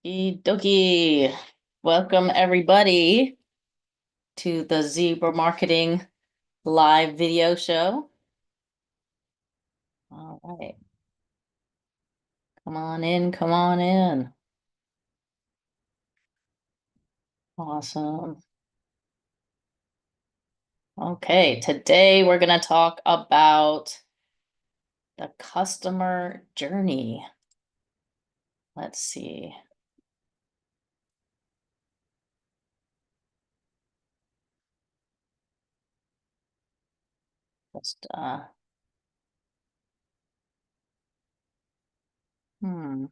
Dokie. Welcome everybody to the Zebra Marketing live video show. All right. Come on in, come on in. Awesome. Okay, today we're going to talk about the customer journey. Let's see. Just hmm.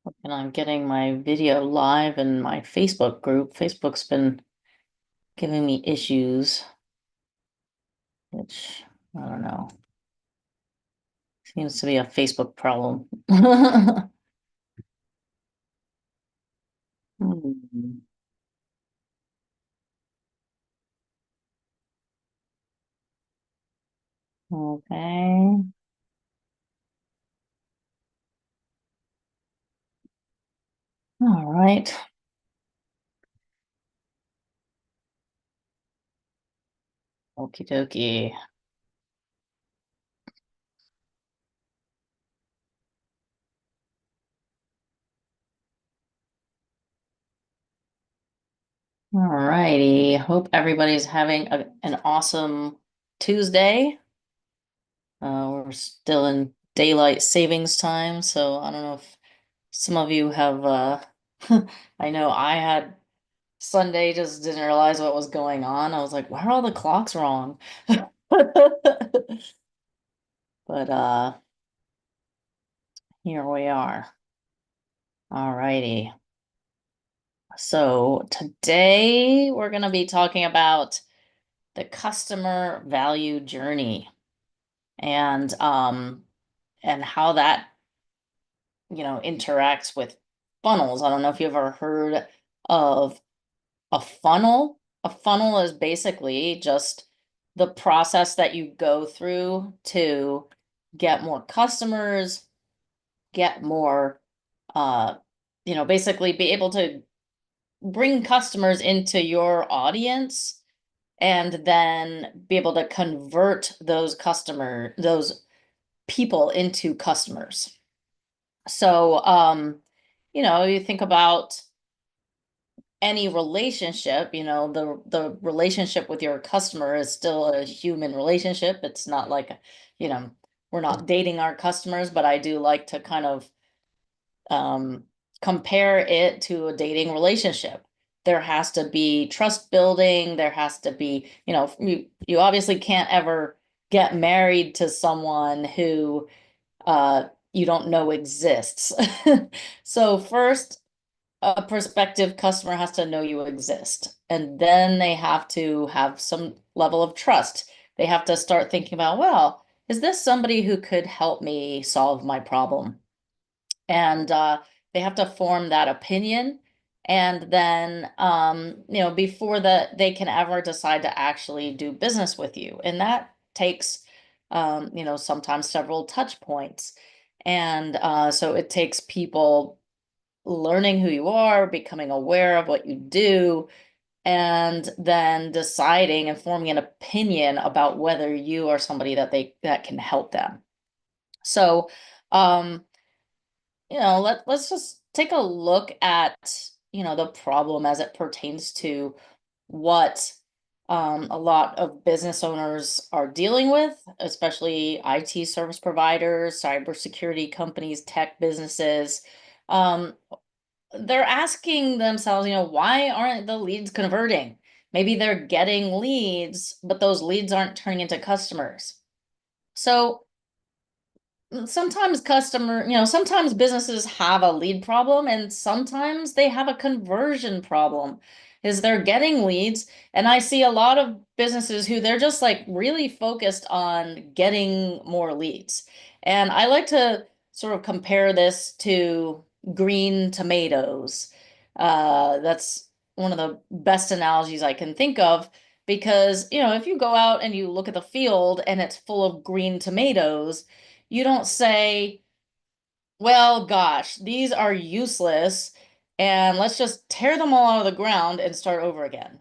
Working on getting my video live in my Facebook group. Facebook's been giving me issues, which I don't know. Seems to be a Facebook problem. Hmm. Okay. All right. Okie dokie. All righty. Hope everybody's having an awesome Tuesday. We're still in daylight savings time, so I don't know if some of you have I know I had Sunday, just didn't realize what was going on. I was like, why are all the clocks wrong? But here we are. All righty. So today we're going to be talking about the customer value journey and how that, interacts with funnels. I don't know if you've ever heard of a funnel. A funnel is basically just the process that you go through to get more customers, get more basically be able to bring customers into your audience and then be able to convert those people into customers. So, you think about any relationship, the relationship with your customer is still a human relationship. It's not like, you know, we're not dating our customers, but I do like to kind of um, compare it to a dating relationship. There has to be trust building. There has to be, you obviously can't ever get married to someone who you don't know exists. So first, a prospective customer has to know you exist, and then they have to have some level of trust. They have to start thinking about, well, is this somebody who could help me solve my problem? And they have to form that opinion, and then before they can ever decide to actually do business with you, and that takes sometimes several touch points. And so it takes people learning who you are, becoming aware of what you do, and then deciding and forming an opinion about whether you are somebody that can help them. So um let's just take a look at, the problem as it pertains to what a lot of business owners are dealing with, especially IT service providers, cybersecurity companies, tech businesses. Um, they're asking themselves, why aren't the leads converting? Maybe they're getting leads, but those leads aren't turning into customers. So sometimes businesses have a lead problem and sometimes they have a conversion problem. Is they're getting leads, and I see a lot of businesses who they're just like really focused on getting more leads. And I like to sort of compare this to green tomatoes. That's one of the best analogies I can think of because, if you go out and you look at the field and it's full of green tomatoes, you don't say, well, gosh, these are useless, and let's just tear them all out of the ground and start over again.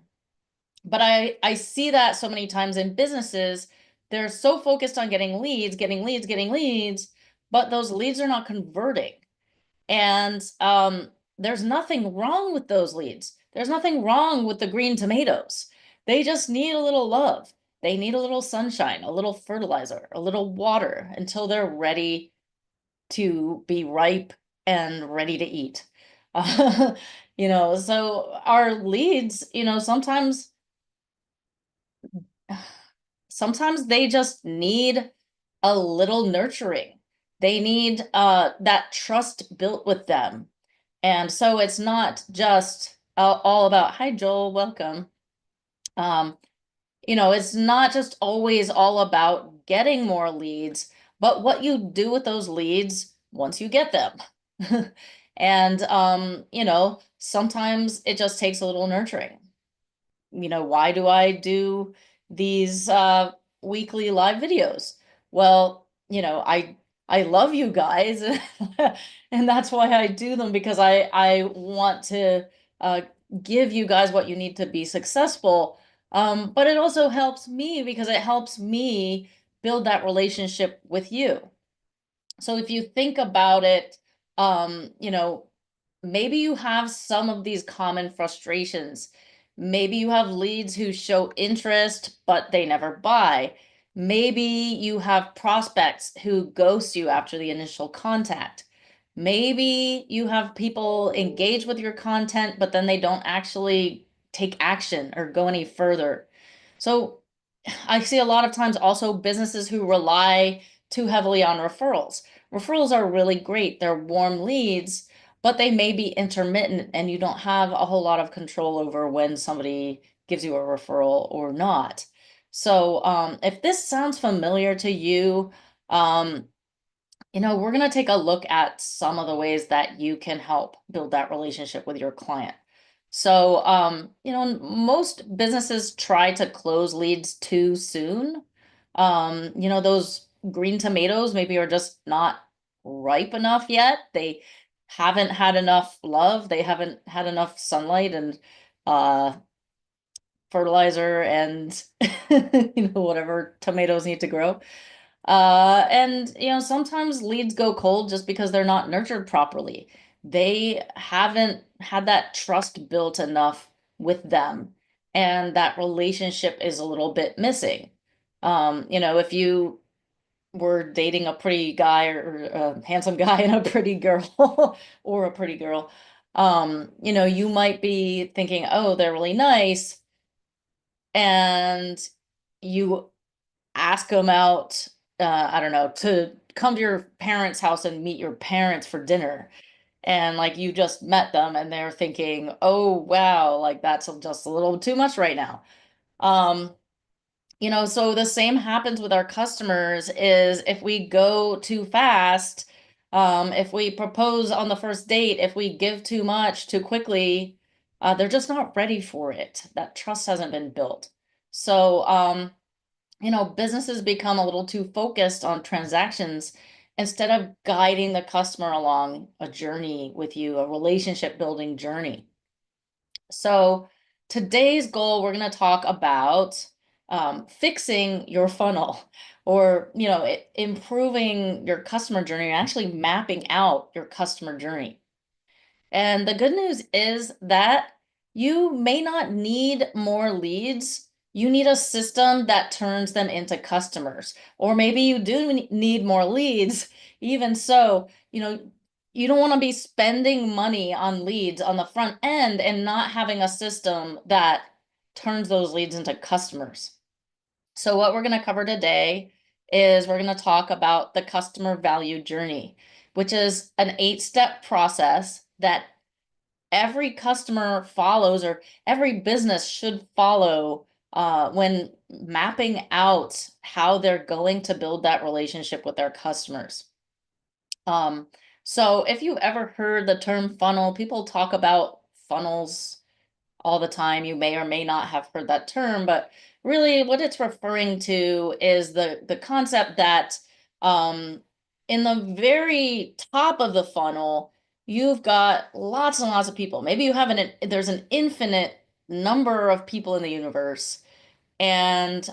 But I see that so many times in businesses. They're so focused on getting leads, getting leads, getting leads, but those leads are not converting. And there's nothing wrong with those leads. There's nothing wrong with the green tomatoes. They just need a little love. They need a little sunshine, a little fertilizer, a little water until they're ready to be ripe and ready to eat. So our leads, sometimes they just need a little nurturing. They need that trust built with them. And so it's not just all about, hi, Joel, welcome. Um, it's not just always all about getting more leads, but what you do with those leads once you get them. And, sometimes it just takes a little nurturing. Why do I do these weekly live videos? Well, I love you guys, and that's why I do them, because I want to uh, give you guys what you need to be successful. But it also helps me because it helps me build that relationship with you. So if you think about it, maybe you have some of these common frustrations. Maybe you have leads who show interest, but they never buy. Maybe you have prospects who ghost you after the initial contact. Maybe you have people engage with your content, but then they don't actually take action or go any further. So I see a lot of times also businesses who rely too heavily on referrals. Referrals are really great. They're warm leads, but they may be intermittent and you don't have a whole lot of control over when somebody gives you a referral or not. So if this sounds familiar to you, um, we're going to take a look at some of the ways that you can help build that relationship with your client. So, most businesses try to close leads too soon. Those green tomatoes maybe are just not ripe enough yet. They haven't had enough love. They haven't had enough sunlight and uh, fertilizer and, whatever tomatoes need to grow. And sometimes leads go cold just because they're not nurtured properly. They haven't had that trust built enough with them, and that relationship is a little bit missing. If you were dating a pretty guy or a handsome guy and a pretty girl or a pretty girl, you might be thinking, oh, they're really nice, and you ask them out, I don't know, to come to your parents' house and meet your parents for dinner. And like you just met them and they're thinking, oh, wow, like that's just a little too much right now. Um, so the same happens with our customers is if we go too fast, if we propose on the first date, if we give too much too quickly, they're just not ready for it. That trust hasn't been built. So, businesses become a little too focused on transactions instead of guiding the customer along a journey with you, a relationship building journey. So today's goal, we're going to talk about fixing your funnel or, improving your customer journey and actually mapping out your customer journey. And the good news is that you may not need more leads. You need a system that turns them into customers. Or maybe you do need more leads. Even so, you don't want to be spending money on leads on the front end and not having a system that turns those leads into customers. So what we're going to cover today is we're going to talk about the customer value journey, which is an 8-step process that every customer follows or every business should follow when mapping out how they're going to build that relationship with their customers. Um, so if you ever heard the term funnel, people talk about funnels all the time. You may or may not have heard that term, but really what it's referring to is the concept that in the very top of the funnel, you've got lots and lots of people. Maybe you have there's an infinite number of people in the universe, and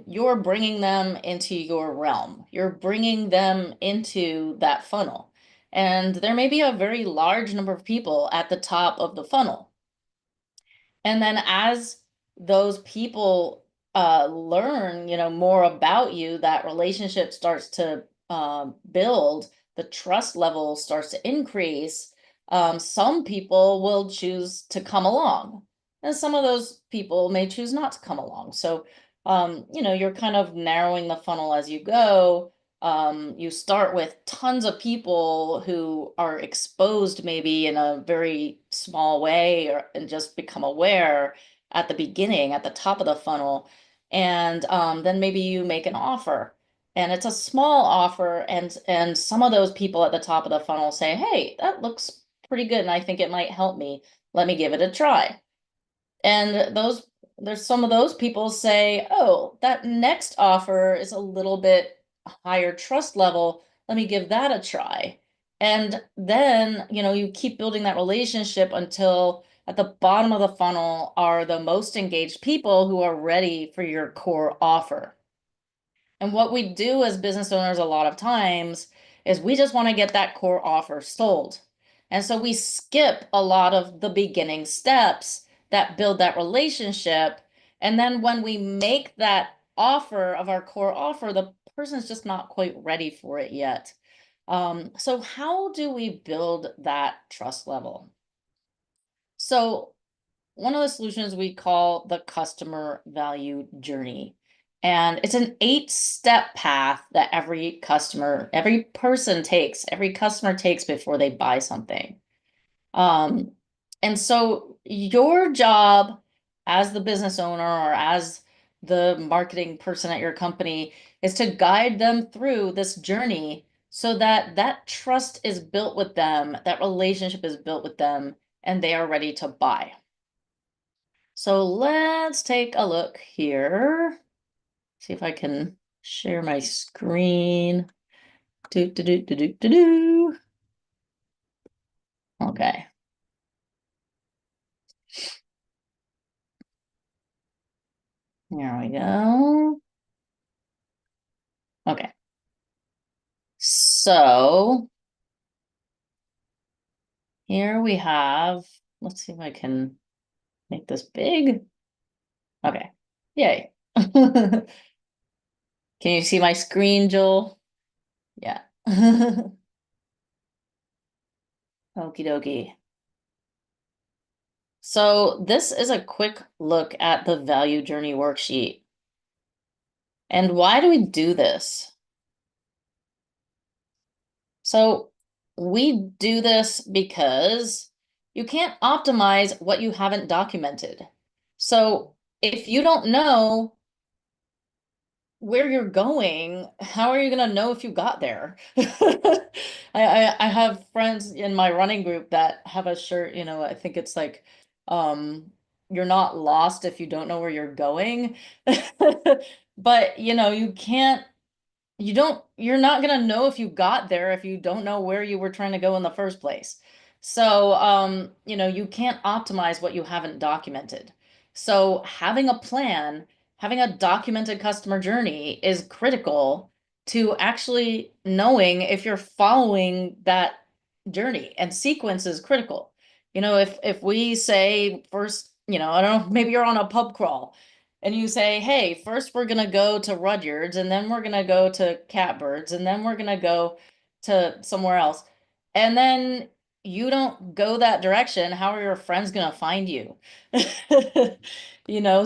you're bringing them into your realm. You're bringing them into that funnel. And there may be a very large number of people at the top of the funnel. And then as those people learn, more about you, that relationship starts to build, the trust level starts to increase. Some people will choose to come along, and some of those people may choose not to come along. So, you're kind of narrowing the funnel as you go. You start with tons of people who are exposed maybe in a very small way and just become aware at the beginning, at the top of the funnel. And then maybe you make an offer, and it's a small offer, and some of those people at the top of the funnel say, hey, that looks pretty good and I think it might help me. Let me give it a try. And there's some of those people say, oh, that next offer is a little bit higher trust level. Let me give that a try. And then, you keep building that relationship until at the bottom of the funnel are the most engaged people who are ready for your core offer. And what we do as business owners a lot of times is we just want to get that core offer sold. And so we skip a lot of the beginning steps that build that relationship. And then when we make that offer of our core offer, the person's just not quite ready for it yet. So how do we build that trust level? So one of the solutions we call the customer value journey. And it's an 8-step path that every customer takes before they buy something. Um, and so your job as the business owner or as the marketing person at your company is to guide them through this journey so that that trust is built with them, that relationship is built with them, and they are ready to buy. So let's take a look here. See if I can share my screen. Do, do, do, do, do, do, do. Okay. There we go. Okay. So here we have, let's see if I can make this big. Okay. Yay. Can you see my screen, Joel? Yeah. Okie dokie. So this is a quick look at the value journey worksheet. And why do we do this? So we do this because you can't optimize what you haven't documented. So if you don't know where you're going, how are you going to know if you got there? I have friends in my running group that have a shirt, I think it's like, you're not lost if you don't know where you're going. But, you can't you're not going to know if you got there if you don't know where you were trying to go in the first place. So, you can't optimize what you haven't documented. So having a plan, having a documented customer journey is critical to actually knowing if you're following that journey, and sequence is critical. If we say first, I don't know, maybe you're on a pub crawl and you say, hey, first we're going to go to Rudyard's, and then we're going to go to Catbirds, and then we're going to go to somewhere else. And then you don't go that direction, how are your friends going to find you?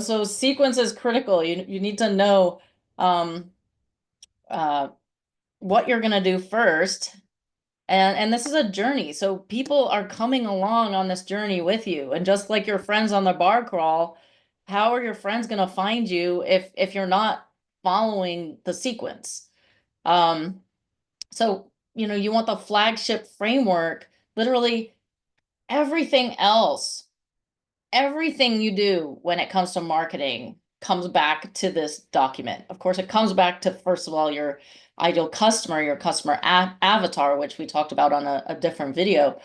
So sequence is critical. You need to know uh, what you're going to do first. And this is a journey. So people are coming along on this journey with you. And just like your friends on the bar crawl how are your friends going to find you if you're not following the sequence? Um, so, you want the flagship framework, literally everything else, everything you do when it comes to marketing comes back to this document. Of course, it comes back to, first of all, your ideal customer, your customer avatar, which we talked about on a different video.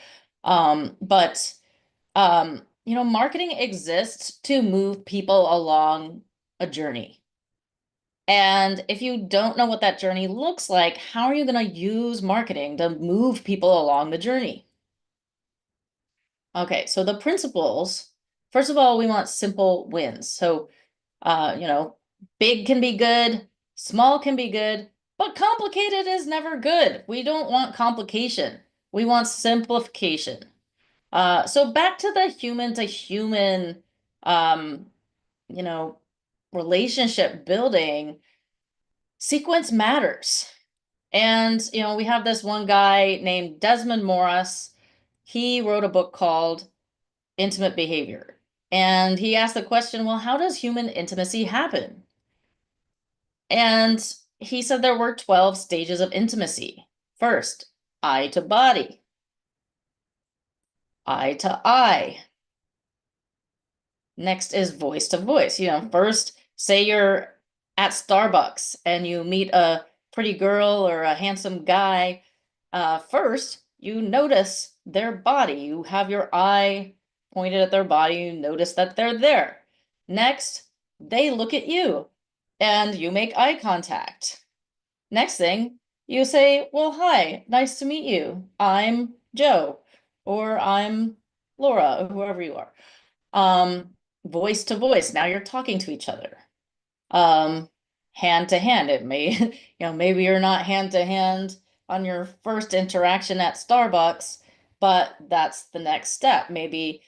But marketing exists to move people along a journey. And if you don't know what that journey looks like, how are you going to use marketing to move people along the journey? Okay, so the principles, first of all, we want simple wins. So, big can be good, small can be good, but complicated is never good. We don't want complication. We want simplification. So back to the human to human, um, you know, relationship building, sequence matters. And, we have this one guy named Desmond Morris. He wrote a book called Intimate Behavior. And he asked the question, well, how does human intimacy happen? And he said there were 12 stages of intimacy. First, eye to body, eye to eye. Next is voice to voice. First, say you're at Starbucks and you meet a pretty girl or a handsome guy. First, you notice their body. You have your eye pointed at their body. You notice that they're there. Next, they look at you and you make eye contact. Next thing, you say, well, hi, nice to meet you. I'm Joe, or I'm Laura, or whoever you are. Voice to voice. Now you're talking to each other. Hand to hand. It may, maybe you're not hand to hand on your first interaction at Starbucks, but that's the next step. Maybe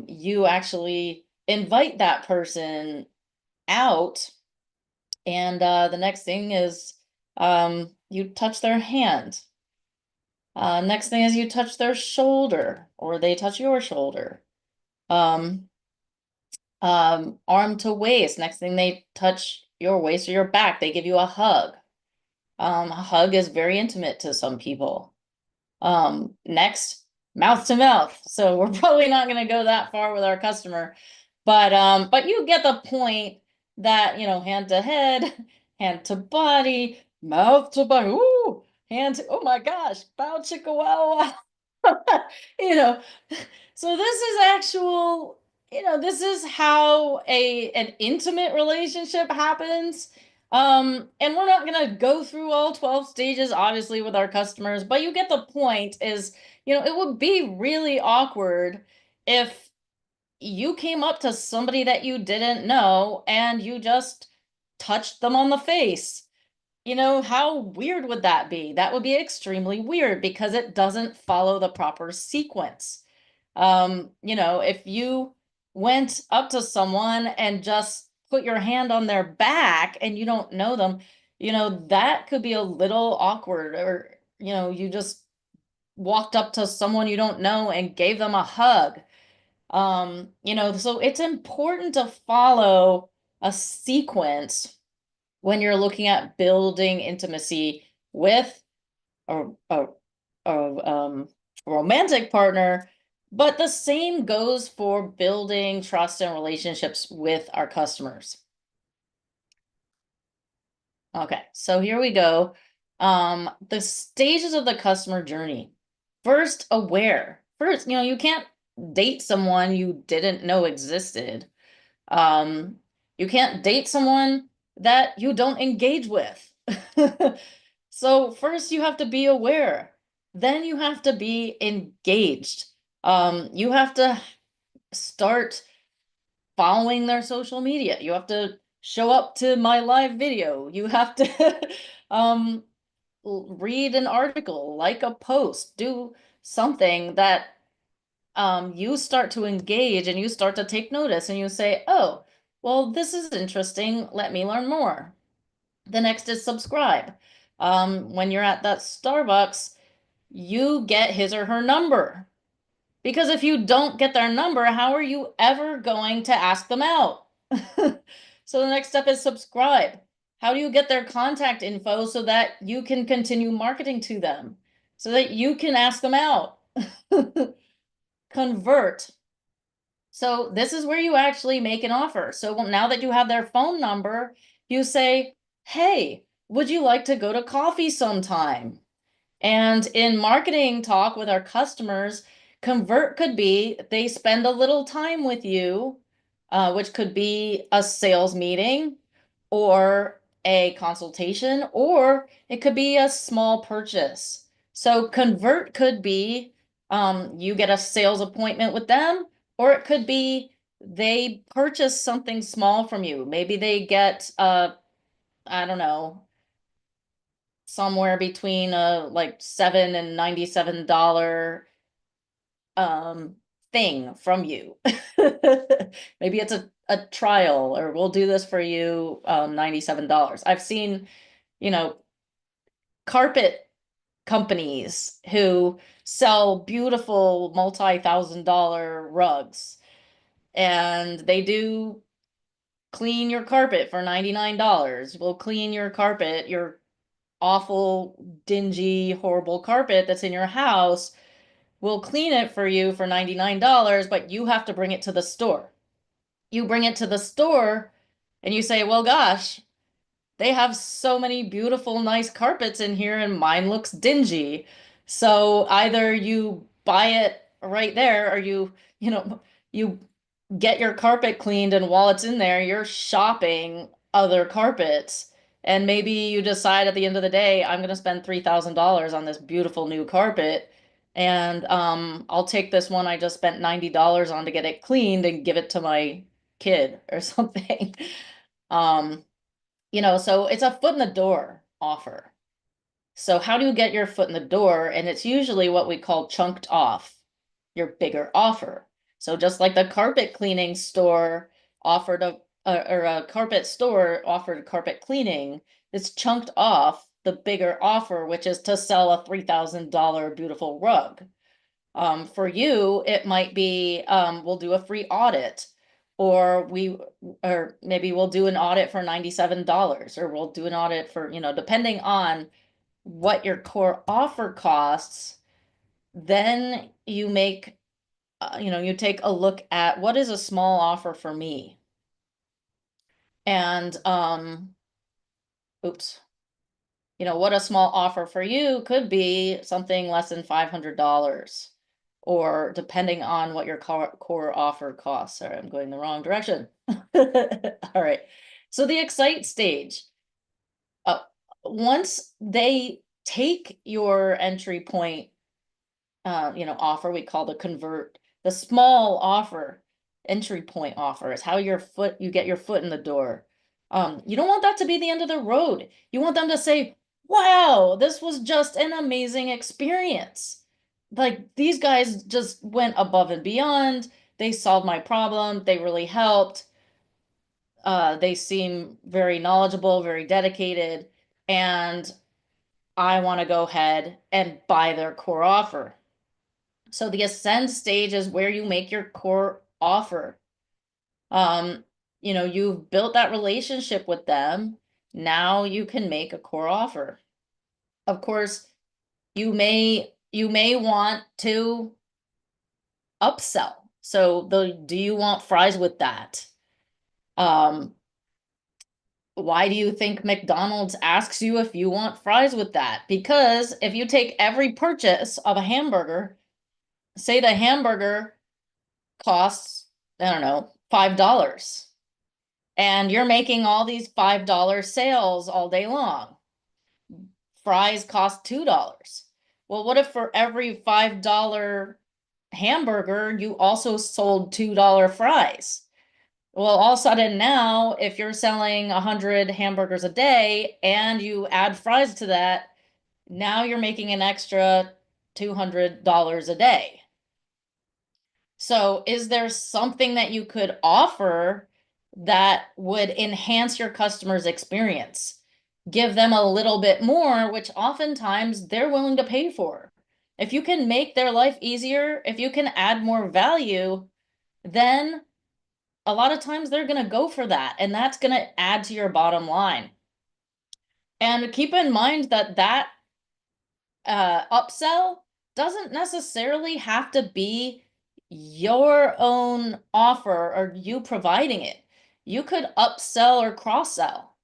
you actually invite that person out, and the next thing is you touch their hand. Next thing is you touch their shoulder, or they touch your shoulder. Arm to waist. Next thing they touch your waist or your back, they give you a hug. A hug is very intimate to some people. Next, mouth to mouth. So we're probably not going to go that far with our customer, but you get the point that, hand to head, hand to body, mouth to body. Ooh, oh my gosh, bow chicka wow wow. you know, so this is actual, this is how an intimate relationship happens. And we're not going to go through all 12 stages, obviously, with our customers, but you get the point is, it would be really awkward if you came up to somebody that you didn't know and you just touched them on the face. How weird would that be? That would be extremely weird because it doesn't follow the proper sequence. If you went up to someone and just put your hand on their back and you don't know them, that could be a little awkward. Or, you just walked up to someone you don't know and gave them a hug. So it's important to follow a sequence when you're looking at building intimacy with a romantic partner, but the same goes for building trust and relationships with our customers. Okay, so here we go. The stages of the customer journey. First, aware. First, you can't date someone you didn't know existed. You can't date someone that you don't engage with. So first you have to be aware, then you have to be engaged. You have to start following their social media. You have to show up to my live video. You have to read an article, like a post, do something that you start to engage and you start to take notice and you say, oh, well, this is interesting. Let me learn more. The next is subscribe. When you're at that Starbucks, you get his or her number. Because if you don't get their number, how are you ever going to ask them out? So the next step is subscribe. How do you get their contact info so that you can continue marketing to them, so that you can ask them out? Convert. So this is where you actually make an offer. So now that you have their phone number, you say, hey, would you like to go to coffee sometime? And in marketing talk with our customers, convert could be they spend a little time with you, which could be a sales meeting or a consultation, or it could be a small purchase. So convert could be you get a sales appointment with them, or it could be they purchase something small from you. Maybe they get I don't know, somewhere between like $7 and $97 thing from you. Maybe it's a trial, or we'll do this for you, $97. I've seen, you know, carpet companies who sell beautiful multi-thousand-dollar rugs, and they do clean your carpet for $99. We'll clean your carpet, your awful, dingy, horrible carpet that's in your house. We'll clean it for you for $99, but you have to bring it to the store. You bring it to the store and you say, well, gosh, they have so many beautiful, nice carpets in here and mine looks dingy. So either you buy it right there, or you get your carpet cleaned, and while it's in there, you're shopping other carpets. And maybe you decide at the end of the day, I'm going to spend $3,000 on this beautiful new carpet. And I'll take this one I just spent $90 on to get it cleaned and give it to my kid or something. Um, so it's a foot in the door offer. So how do you get your foot in the door? And it's usually what we call chunked off, your bigger offer. So just like the carpet cleaning store offered or a carpet store offered carpet cleaning, it's chunked off the bigger offer, which is to sell a $3,000 beautiful rug. For you, it might be we'll do a free audit, or maybe we'll do an audit for $97, or we'll do an audit for, depending on what your core offer costs. Then you make, you take a look at what is a small offer for me. And, oops, what a small offer for you could be something less than $500, or depending on what your core offer costs. Sorry, I'm going the wrong direction. All right. So the excite stage, once they take your entry point, offer, we call the convert, the small offer, entry point offer is how you get your foot in the door. You don't want that to be the end of the road. You want them to say, wow, this was just an amazing experience. Like, these guys just went above and beyond. They solved my problem. They really helped. They seem very knowledgeable, very dedicated, and I want to go ahead and buy their core offer. So the ascend stage is where you make your core offer. You've built that relationship with them. Now you can make a core offer. Of course, you may want to upsell. So do you want fries with that? Why do you think McDonald's asks you if you want fries with that? Because if you take every purchase of a hamburger, say the hamburger costs, I don't know, $5, and you're making all these $5 sales all day long. Fries cost $2. Well, what if for every $5 hamburger, you also sold $2 fries? Well, all of a sudden now, if you're selling 100 hamburgers a day and you add fries to that, now you're making an extra $200 a day. So is there something that you could offer that would enhance your customer's experience? Give them a little bit more, which oftentimes they're willing to pay for. If you can make their life easier, if you can add more value, then a lot of times they're going to go for that, and that's going to add to your bottom line. And keep in mind that upsell doesn't necessarily have to be your own offer or you providing it. You could upsell or cross sell.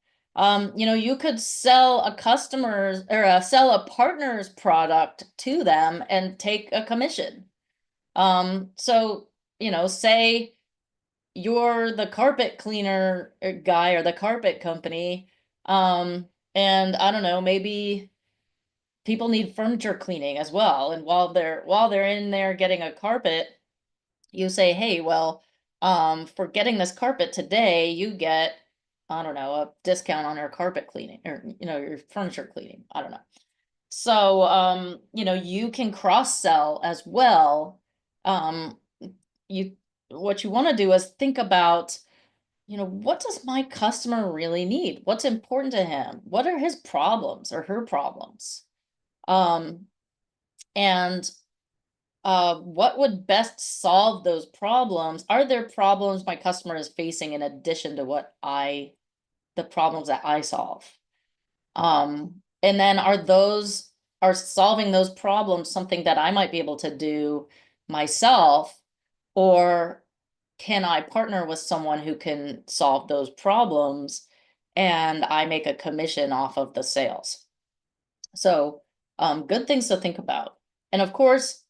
You could sell a customer's or sell a partner's product to them and take a commission. So, say you're the carpet cleaner guy or the carpet company, and I don't know, maybe people need furniture cleaning as well. And while they're in there getting a carpet, you say, hey, well, for getting this carpet today, you get, I don't know, a discount on your carpet cleaning or, your furniture cleaning. I don't know. So, you can cross sell as well. Um, you, what you want to do is think about, what does my customer really need? What's important to him? What are his problems or her problems? Um, and what would best solve those problems? Are there problems my customer is facing in addition to the problems that I solve? And then are solving those problems something that I might be able to do myself, or can I partner with someone who can solve those problems and I make a commission off of the sales? So, good things to think about. And of course,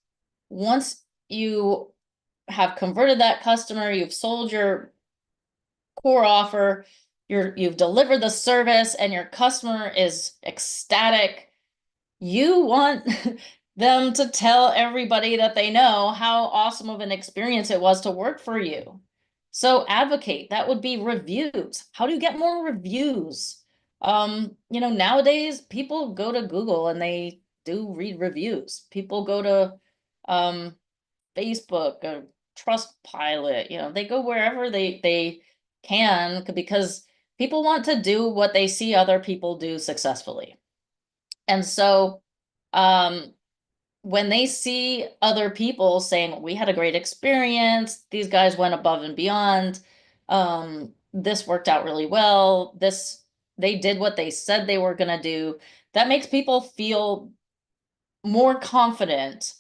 once you have converted that customer, you've sold your core offer, you've delivered the service, and your customer is ecstatic, you want them to tell everybody that they know how awesome of an experience it was to work for you. So advocate. That would be reviews. How do you get more reviews? Nowadays people go to Google and they do read reviews. People go to Facebook or Trustpilot, they go wherever they can, because people want to do what they see other people do successfully. And so when they see other people saying, we had a great experience, these guys went above and beyond, this worked out really well, they did what they said they were going to do, that makes people feel more confident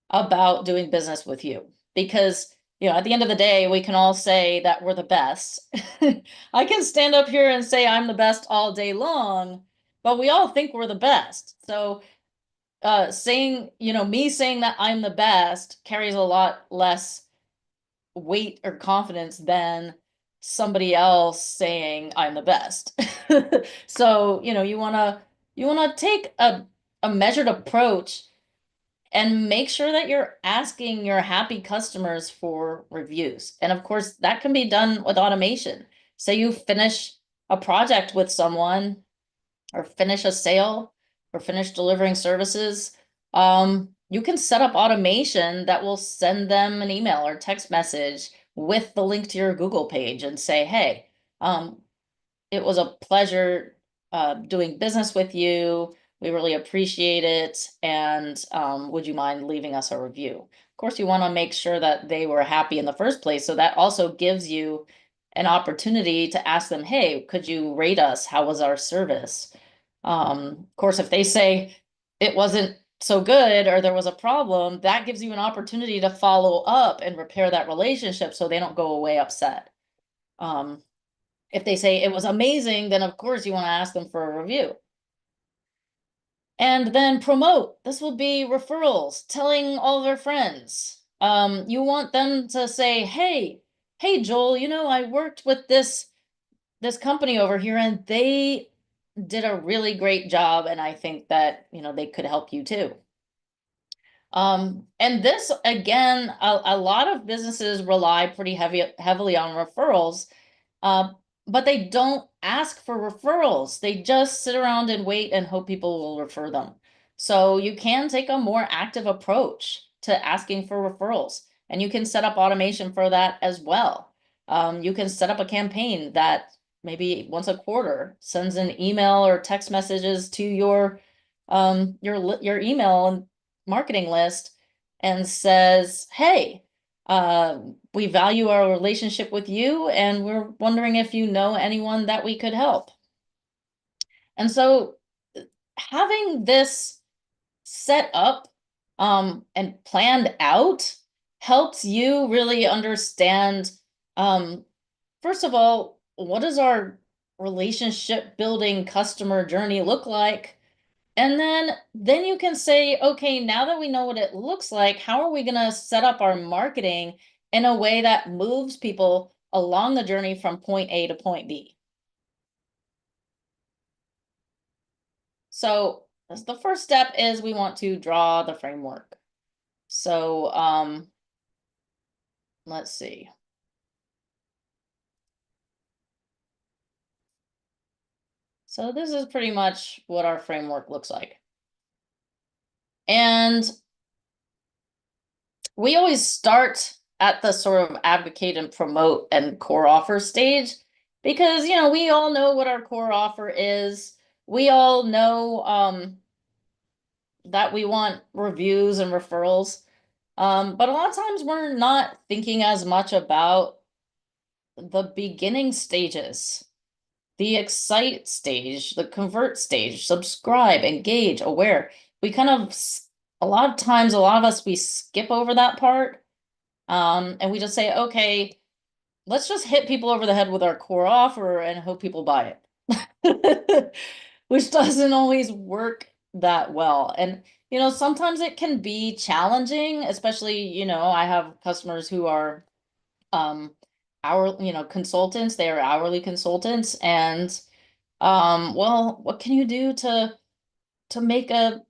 about doing business with you. Because, at the end of the day, we can all say that we're the best. I can stand up here and say I'm the best all day long, but we all think we're the best. So me saying that I'm the best carries a lot less weight or confidence than somebody else saying I'm the best. So, you wanna take a measured approach and make sure that you're asking your happy customers for reviews. And of course, that can be done with automation. Say you finish a project with someone, or finish a sale, or finish delivering services, you can set up automation that will send them an email or text message with the link to your Google page and say, hey, it was a pleasure doing business with you. We really appreciate it. And would you mind leaving us a review? Of course, you want to make sure that they were happy in the first place. So that also gives you an opportunity to ask them, hey, could you rate us? How was our service? Of course, if they say it wasn't so good or there was a problem, that gives you an opportunity to follow up and repair that relationship so they don't go away upset. If they say it was amazing, then of course you want to ask them for a review. And then promote. This will be referrals, telling all their friends. You want them to say, hey, Joel, I worked with this company over here and they did a really great job, and I think that, they could help you too. And this, again, a lot of businesses rely pretty heavily on referrals, but they don't ask for referrals. They just sit around and wait and hope people will refer them. So you can take a more active approach to asking for referrals, and you can set up automation for that as well. You can set up a campaign that maybe once a quarter sends an email or text messages to your email and marketing list and says, hey, We value our relationship with you, and we're wondering if you know anyone that we could help. And so having this set up and planned out helps you really understand, um, first of all, what does our relationship building customer journey look like? And then you can say, okay, now that we know what it looks like, how are we going to set up our marketing in a way that moves people along the journey from point A to point B? So the first step is we want to draw the framework. So let's see. So this is pretty much what our framework looks like. And we always start at the sort of advocate and promote and core offer stage because, we all know what our core offer is. We all know that we want reviews and referrals. But a lot of times we're not thinking as much about the beginning stages, the excite stage, the convert stage, subscribe, engage, aware. We kind of, a lot of times, a lot of us, we skip over that part. And we just say, okay, let's just hit people over the head with our core offer and hope people buy it. Which doesn't always work that well. And, sometimes it can be challenging, especially, I have customers who are consultants, they are hourly consultants, and well, what can you do to make a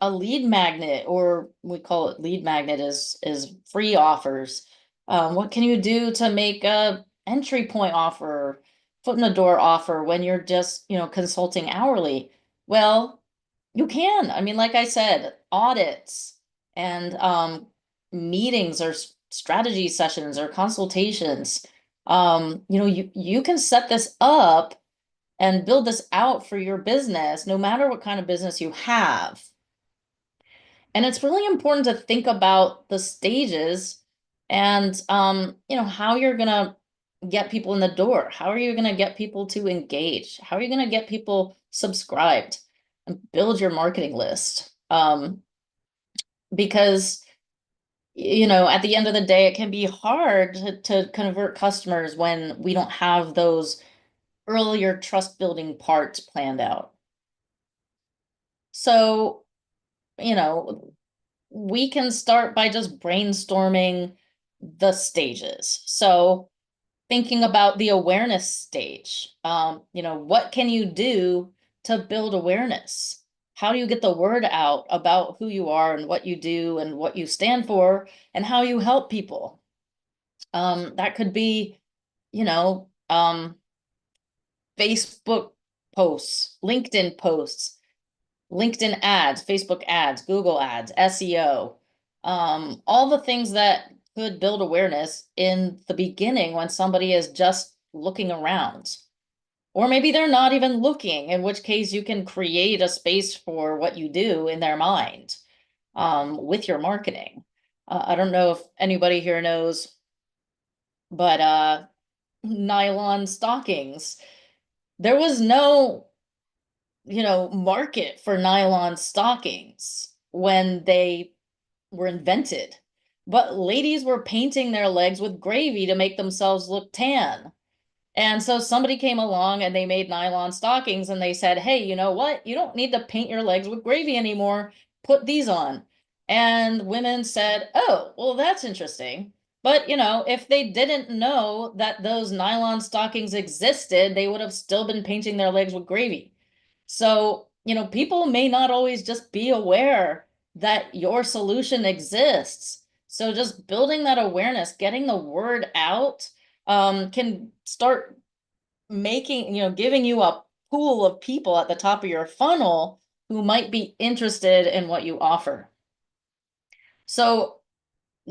lead magnet, or we call it lead magnet, is free offers. What can you do to make a entry point offer, foot in the door offer when you're just, consulting hourly? Well, you can. I mean, like I said, audits and meetings or strategy sessions or consultations. You can set this up and build this out for your business, no matter what kind of business you have. And it's really important to think about the stages and how you're gonna get people in the door. How are you gonna get people to engage? How are you gonna get people subscribed and build your marketing list? Because at the end of the day, it can be hard to convert customers when we don't have those earlier trust building parts planned out. So, you know, we can start by just brainstorming the stages. So thinking about the awareness stage, what can you do to build awareness? How do you get the word out about who you are and what you do and what you stand for and how you help people? That could be, you know, um, Facebook posts, LinkedIn posts, LinkedIn ads, Facebook ads, Google ads, SEO, all the things that could build awareness in the beginning when somebody is just looking around. Or maybe they're not even looking, in which case you can create a space for what you do in their mind with your marketing. I don't know if anybody here knows, but nylon stockings. There was no market for nylon stockings when they were invented. But ladies were painting their legs with gravy to make themselves look tan. And so somebody came along and they made nylon stockings and they said, hey, you know what? You don't need to paint your legs with gravy anymore. Put these on. And women said, oh, well, that's interesting. But, if they didn't know that those nylon stockings existed, they would have still been painting their legs with gravy. So, people may not always just be aware that your solution exists. So just building that awareness, getting the word out, can start making, giving you a pool of people at the top of your funnel who might be interested in what you offer. So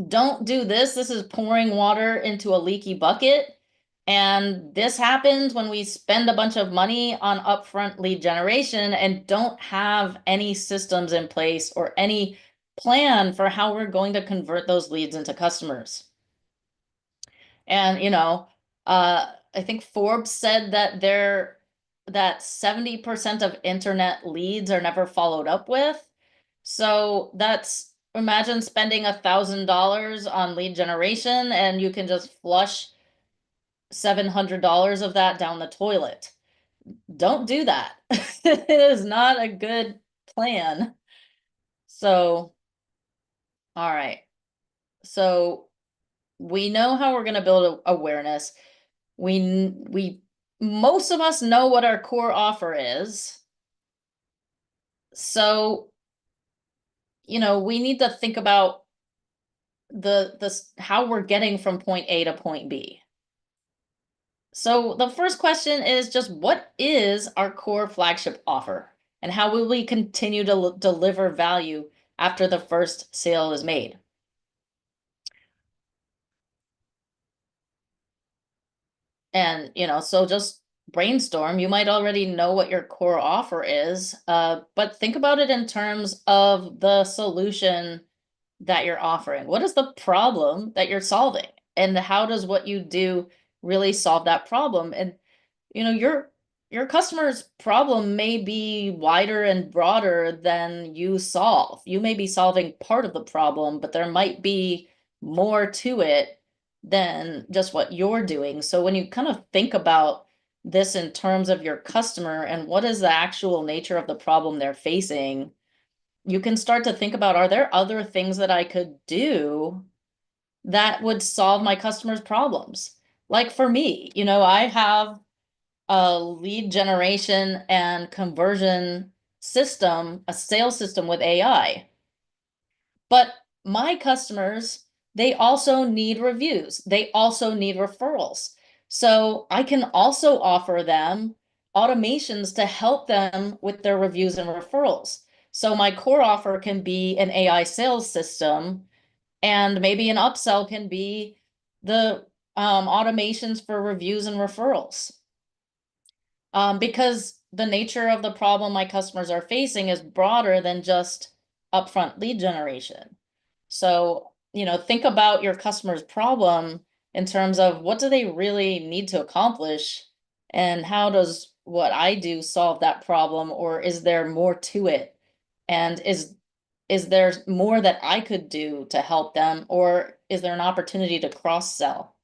don't do this. This is pouring water into a leaky bucket. And this happens when we spend a bunch of money on upfront lead generation and don't have any systems in place or any plan for how we're going to convert those leads into customers. And, I think Forbes said that 70% of internet leads are never followed up with. So that's, imagine spending $1,000 on lead generation and you can just flush $700 of that down the toilet. Don't do that. It is not a good plan. So, all right. So we know how we're going to build awareness. We most of us know what our core offer is. So, we need to think about the how we're getting from point A to point B. So the first question is just, what is our core flagship offer? And how will we continue to deliver value after the first sale is made? And, so just brainstorm. You might already know what your core offer is, but think about it in terms of the solution that you're offering. What is the problem that you're solving? And how does what you do really solve that problem? And your customer's problem may be wider and broader than you solve. You may be solving part of the problem, but there might be more to it than just what you're doing. So when you kind of think about this in terms of your customer and what is the actual nature of the problem they're facing, you can start to think about, are there other things that I could do that would solve my customers' problems? Like for me, I have a lead generation and conversion system, a sales system with AI. But my customers, they also need reviews. They also need referrals. So I can also offer them automations to help them with their reviews and referrals. So my core offer can be an AI sales system, and maybe an upsell can be the automations for reviews and referrals. Because the nature of the problem my customers are facing is broader than just upfront lead generation. So, think about your customer's problem in terms of what do they really need to accomplish, and how does what I do solve that problem, or is there more to it? And is there more that I could do to help them, or is there an opportunity to cross sell?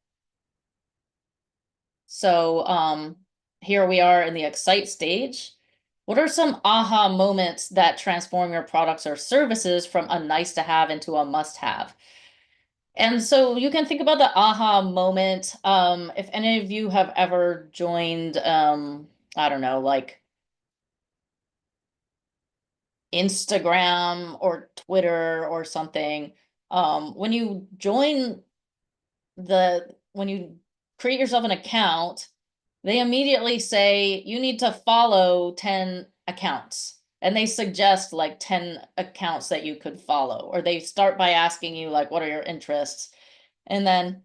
So, here we are in the excite stage. What are some aha moments that transform your products or services from a nice to have into a must have? And so you can think about the aha moment. If any of you have ever joined, I don't know, like Instagram or Twitter or something, when you join when you create yourself an account, they immediately say you need to follow 10 accounts. And they suggest like 10 accounts that you could follow, or they start by asking you, like, what are your interests? And then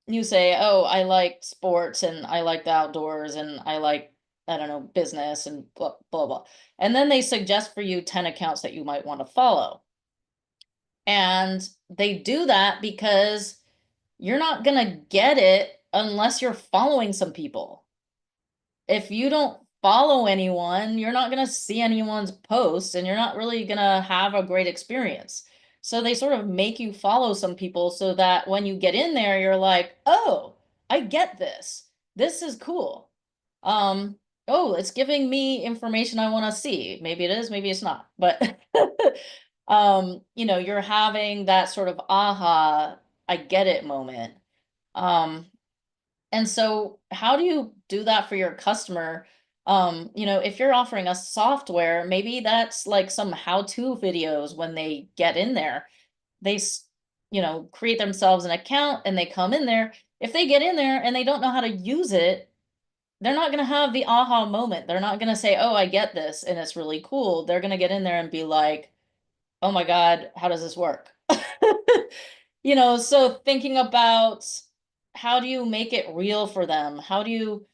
you say, oh, I like sports and I like the outdoors and I like, I don't know, business and blah, blah, blah. And then they suggest for you 10 accounts that you might want to follow. And they do that because you're not going to get it unless you're following some people. If you don't follow anyone, you're not going to see anyone's posts and you're not really going to have a great experience. So they sort of make you follow some people so that when you get in there, you're like, oh, I get this. This is cool. Oh, it's giving me information I want to see. Maybe it is, maybe it's not. But you're having that sort of aha, I get it moment. And so how do you do that for your customer? If you're offering a software, maybe that's like some how-to videos when they get in there. They, create themselves an account and they come in there. If they get in there and they don't know how to use it, they're not going to have the aha moment. They're not going to say, oh, I get this and it's really cool. They're going to get in there and be like, oh my God, how does this work? So thinking about, how do you make it real for them? How do you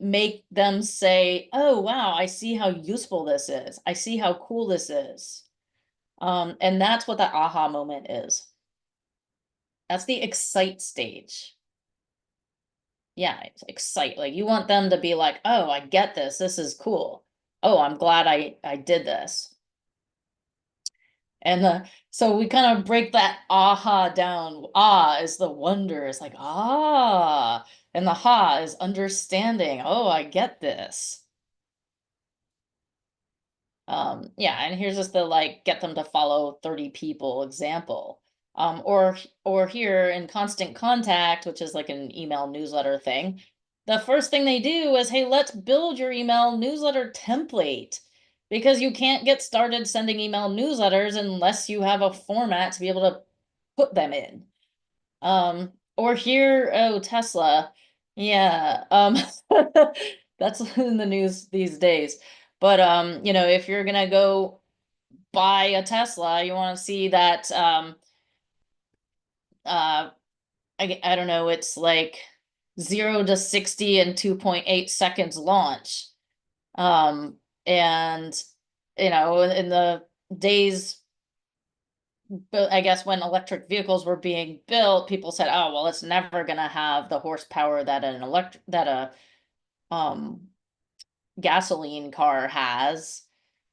make them say, oh, wow, I see how useful this is. I see how cool this is. And that's what the aha moment is. That's the excite stage. Yeah, excite. Like you want them to be like, oh, I get this. This is cool. Oh, I'm glad I did this. And so we kind of break that aha down. Ah is the wonder. It's like, ah. And the ha is understanding. Oh, I get this. Yeah, and here's just the like get them to follow 30 people example. Or here in constant contact, which is like an email newsletter thing, the first thing they do is, hey, let's build your email newsletter template because you can't get started sending email newsletters unless you have a format to be able to put them in. Or here, oh, Tesla. Yeah, that's in the news these days. But if you're gonna go buy a Tesla, you want to see that uh I don't know, it's like 0 to 60 in 2.8 seconds launch. And in the days, but I guess when electric vehicles were being built, people said, "Oh, well, it's never going to have the horsepower that a gasoline car has."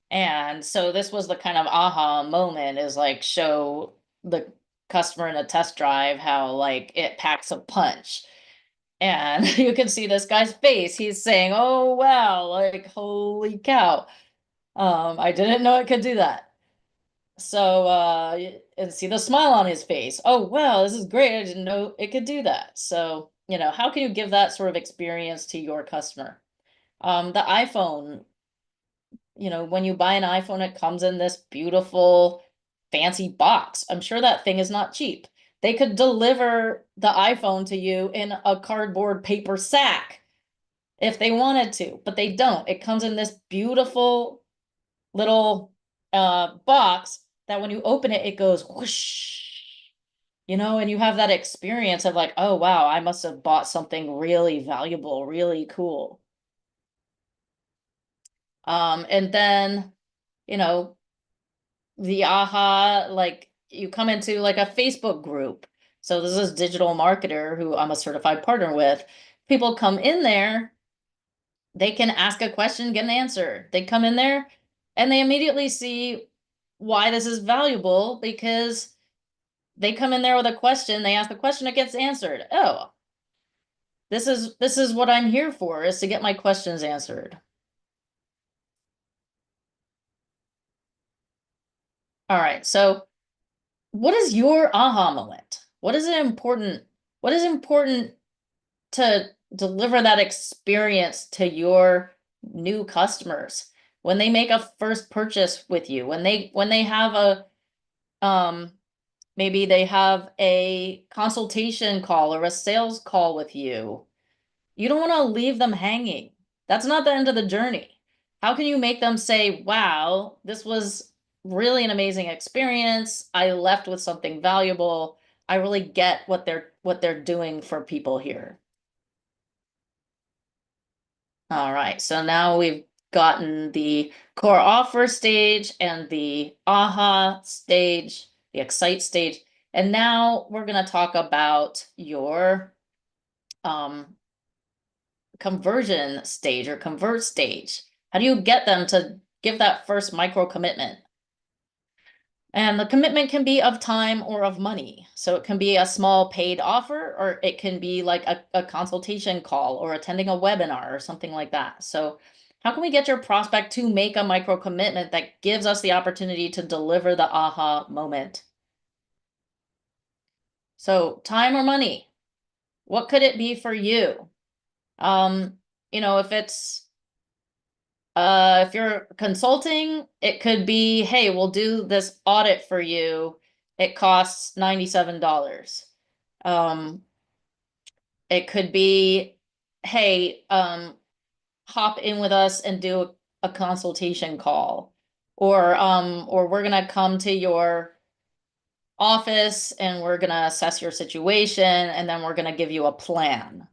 And so this was the kind of aha moment, is like show the customer in a test drive how like it packs a punch. And you can see this guy's face. He's saying, "Oh wow, like holy cow. I didn't know it could do that." So, and see the smile on his face. Oh, wow, this is great. I didn't know it could do that. So, how can you give that sort of experience to your customer? The iPhone, when you buy an iPhone, it comes in this beautiful, fancy box. I'm sure that thing is not cheap. They could deliver the iPhone to you in a cardboard paper sack if they wanted to, but they don't. It comes in this beautiful little box that when you open it, it goes whoosh, and you have that experience of like, oh wow, I must have bought something really valuable, really cool. And then, you know, the aha, like you come into like a Facebook group. So this is digital marketer who I'm a certified partner with. People come in there, they can ask a question, get an answer. They come in there and they immediately see why this is valuable because they come in there with a question, they ask the question, it gets answered. Oh, this is what I'm here for, is to get my questions answered. All right. So what is your aha moment? What is important to deliver that experience to your new customers when they make a first purchase with you, when they have a maybe they have a consultation call or a sales call with you. You don't want to leave them hanging. That's not the end of the journey. How can you make them say, wow, this was really an amazing experience. I left with something valuable. I really get what they're doing for people here. All right, so now we've gotten the core offer stage and the aha stage, the excite stage, and now we're going to talk about your um, conversion stage or convert stage. How do you get them to give that first micro commitment? And the commitment can be of time or of money. So it can be a small paid offer, or it can be like a consultation call or attending a webinar or something like that. So how can we get your prospect to make a micro commitment that gives us the opportunity to deliver the aha moment? So time or money, what could it be for you? Um, if you're consulting, it could be, hey, we'll do this audit for you. It costs $97. Um, it could be, hey, hop in with us and do a consultation call. Or we're gonna come to your office and we're gonna assess your situation and then we're gonna give you a plan.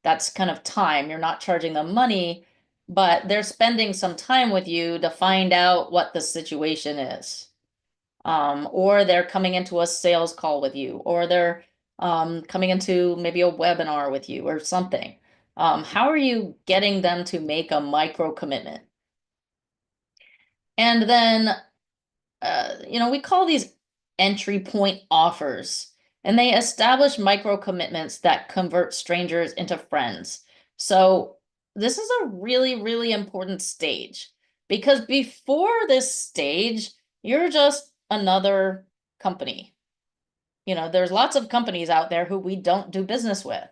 That's kind of time. You're not charging them money, but they're spending some time with you to find out what the situation is. or they're coming into a sales call with you, or they're coming into maybe a webinar with you or something. How are you getting them to make a micro commitment? And then, we call these entry point offers, and they establish micro commitments that convert strangers into friends. So this is a really, really important stage, because before this stage, you're just another company. There's lots of companies out there who we don't do business with,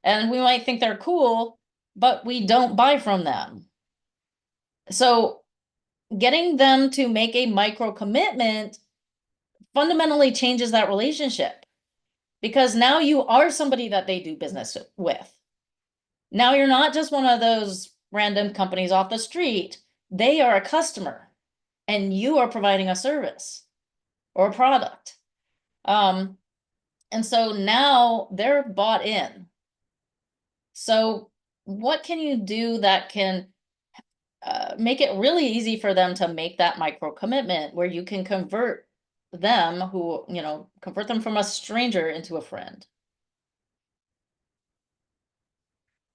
and we might think they're cool, but we don't buy from them. So getting them to make a micro commitment fundamentally changes that relationship, because now you are somebody that they do business with. Now you're not just one of those random companies off the street. They are a customer, and you are providing a service or a product. And so now they're bought in. So what can you do that can make it really easy for them to make that micro commitment, where you can convert them from a stranger into a friend?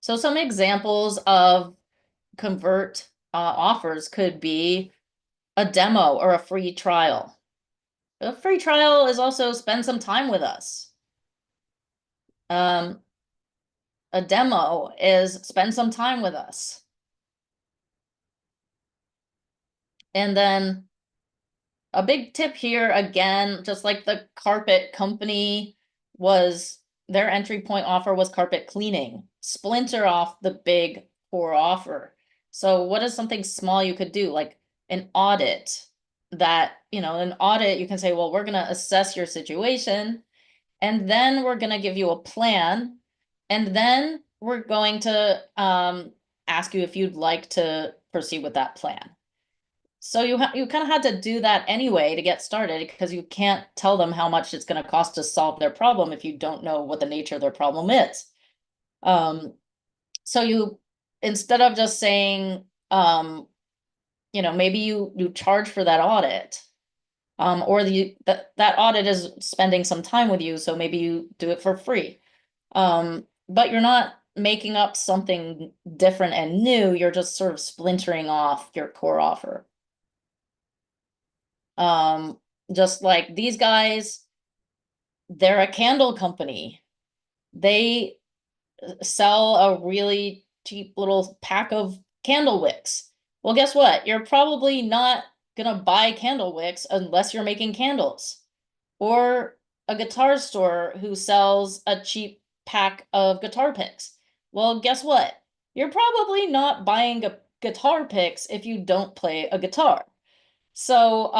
So some examples of convert offers could be a demo or a free trial. A free trial is also spend some time with us. A demo is spend some time with us. And then a big tip here, again, just like the carpet company was, their entry point offer was carpet cleaning. Splinter off the big core offer. So what is something small you could do, like an audit? An audit, you can say, well, we're going to assess your situation, and then we're going to give you a plan, and then we're going to ask you if you'd like to proceed with that plan. So you kind of had to do that anyway to get started, because you can't tell them how much it's going to cost to solve their problem if you don't know what the nature of their problem is. So you, instead of just saying, maybe you charge for that audit, or that audit is spending some time with you, so maybe you do it for free. But you're not making up something different and new. You're just sort of splintering off your core offer. Just like these guys, they're a candle company. They sell a really cheap little pack of candle wicks. Well, guess what? You're probably not gonna buy candle wicks unless you're making candles. Or a guitar store who sells a cheap pack of guitar picks. Well, guess what? You're probably not buying guitar picks if you don't play a guitar. So,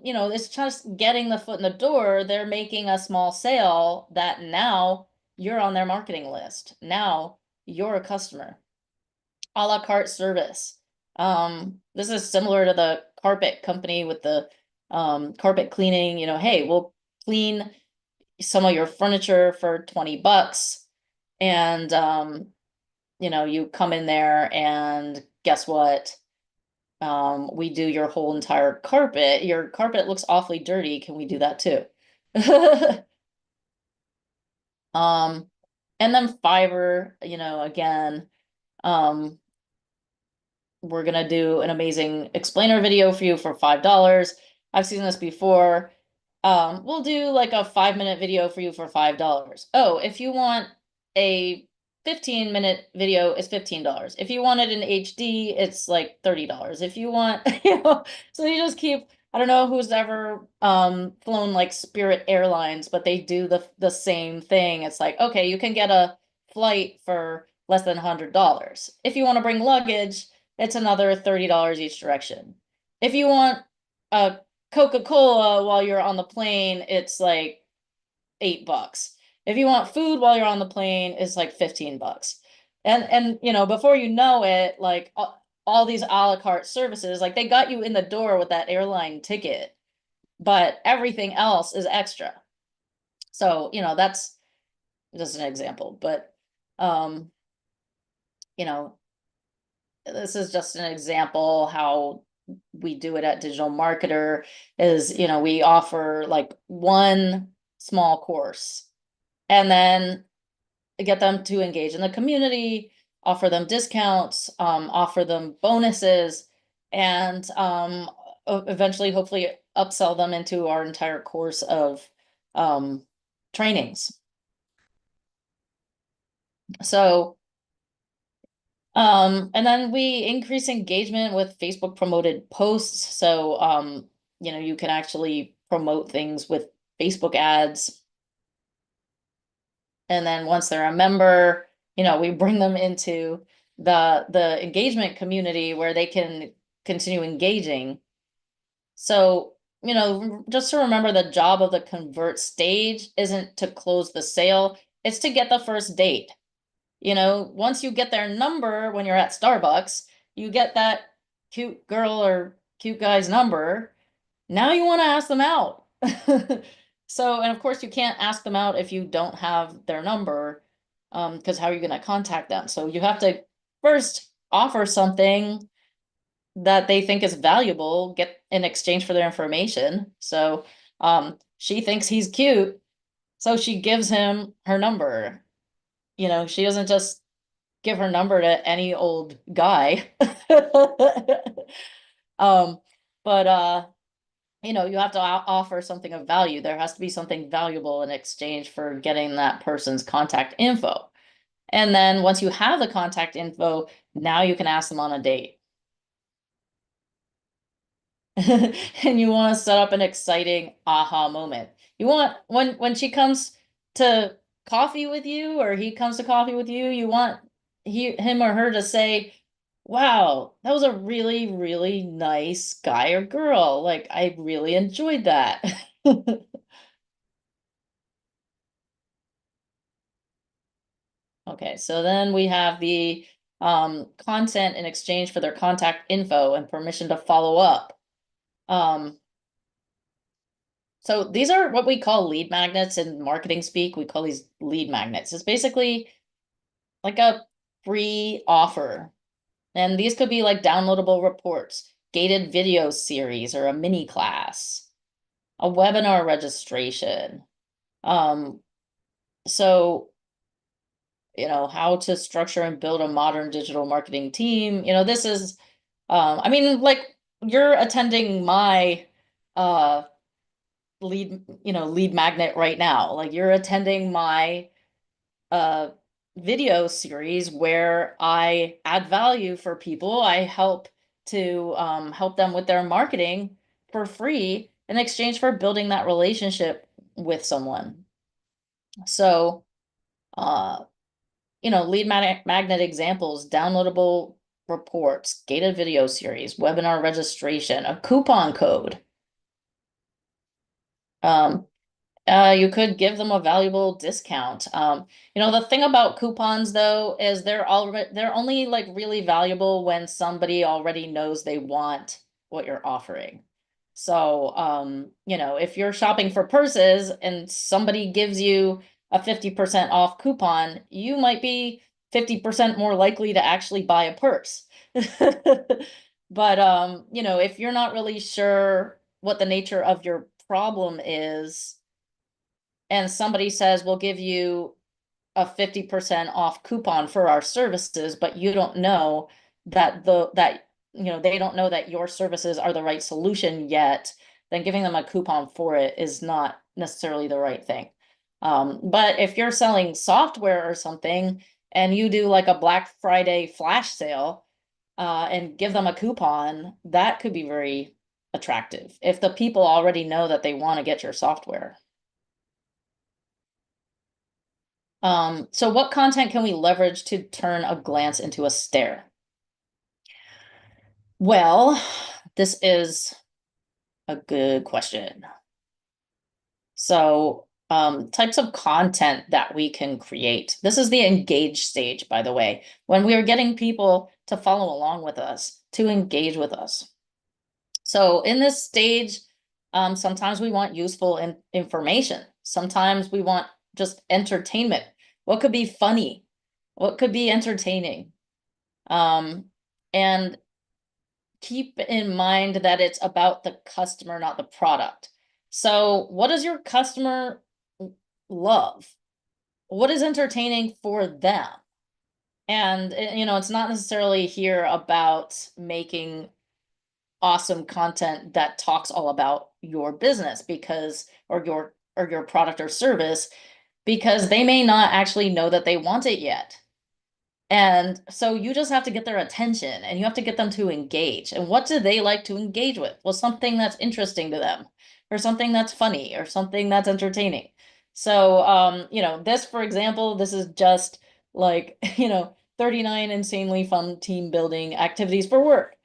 it's just getting the foot in the door. They're making a small sale that now you're on their marketing list. Now you're a customer. A la carte service. This is similar to the carpet company with the carpet cleaning. Hey, we'll clean some of your furniture for $20. And, you come in there and guess what? We do your whole entire carpet. Your carpet looks awfully dirty. Can we do that too? And then Fiverr, again, we're gonna do an amazing explainer video for you for $5. I've seen this before. We'll do like a 5-minute video for you for $5. Oh, if you want a 15-minute video, it's $15. If you want it in HD, it's like $30. If you want, so you just keep, I don't know who's ever flown like Spirit Airlines, but they do the same thing. It's like, okay, you can get a flight for less than $100. If you want to bring luggage, it's another $30 each direction. If you want a Coca-Cola while you're on the plane, it's like $8. If you want food while you're on the plane, it's like $15. And before you know it, like all these a la carte services, like they got you in the door with that airline ticket, but everything else is extra. So, that's just an example, but this is just an example how we do it at Digital Marketer is, we offer like one small course and then get them to engage in the community, offer them discounts, offer them bonuses, and eventually, hopefully, upsell them into our entire course of trainings. So, and then we increase engagement with Facebook promoted posts. So, you can actually promote things with Facebook ads. And then once they're a member, we bring them into the engagement community where they can continue engaging. So, just to remember, the job of the convert stage isn't to close the sale, it's to get the first date. Once you get their number when you're at Starbucks, you get that cute girl or cute guy's number. Now you want to ask them out. So, and of course, you can't ask them out if you don't have their number, because how are you going to contact them? So you have to first offer something that they think is valuable, get in exchange for their information. So, she thinks he's cute, so she gives him her number. She doesn't just give her number to any old guy. Um, but you have to offer something of value. There has to be something valuable in exchange for getting that person's contact info. And then once you have the contact info, now you can ask them on a date. And you want to set up an exciting aha moment. You want when she comes to coffee with you or he comes to coffee with you, you want him or her to say, "Wow, that was a really, really nice guy or girl. Like I really enjoyed that." Okay, so then we have the content in exchange for their contact info and permission to follow up. Um, So these are what we call lead magnets in marketing speak. We call these lead magnets. It's basically like a free offer. And these could be like downloadable reports, gated video series, or a mini class, a webinar registration. Um, so, how to structure and build a modern digital marketing team. This is, I mean, like you're attending my lead magnet right now. Like you're attending my video series where I add value for people. I help to help them with their marketing for free in exchange for building that relationship with someone. So, uh, lead magnet examples, downloadable reports, gated video series, webinar registration, a coupon code. Um, you could give them a valuable discount. The thing about coupons though is they're only like really valuable when somebody already knows they want what you're offering. So, if you're shopping for purses and somebody gives you a 50% off coupon, you might be 50% more likely to actually buy a purse. But if you're not really sure what the nature of your problem is, and somebody says we'll give you a 50% off coupon for our services, but you don't know they don't know that your services are the right solution yet, then giving them a coupon for it is not necessarily the right thing. But if you're selling software or something and you do like a Black Friday flash sale and give them a coupon, that could be very attractive if the people already know that they want to get your software. So what content can we leverage to turn a glance into a stare? Well, this is a good question. So, types of content that we can create. This is the engage stage, by the way, when we are getting people to follow along with us, to engage with us. So in this stage, sometimes we want useful information. Sometimes we want just entertainment. What could be funny? What could be entertaining? And keep in mind that it's about the customer, not the product. So what does your customer love? What is entertaining for them? And it's not necessarily here about making awesome content that talks all about your business because or your product or service, because they may not actually know that they want it yet. And so you just have to get their attention and you have to get them to engage. And what do they like to engage with? Well, something that's interesting to them, or something that's funny, or something that's entertaining. So, this, for example, this is just like, 39 insanely fun team building activities for work.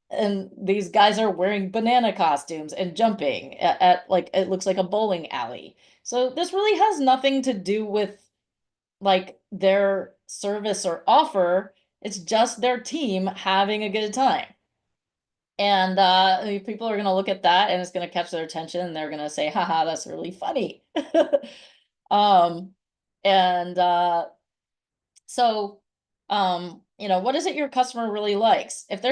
And these guys are wearing banana costumes and jumping at like, it looks like a bowling alley. So this really has nothing to do with like their service or offer. It's just their team having a good time. And people are going to look at that and it's going to catch their attention and they're going to say, haha, that's really funny. um, and so, what is it your customer really likes? If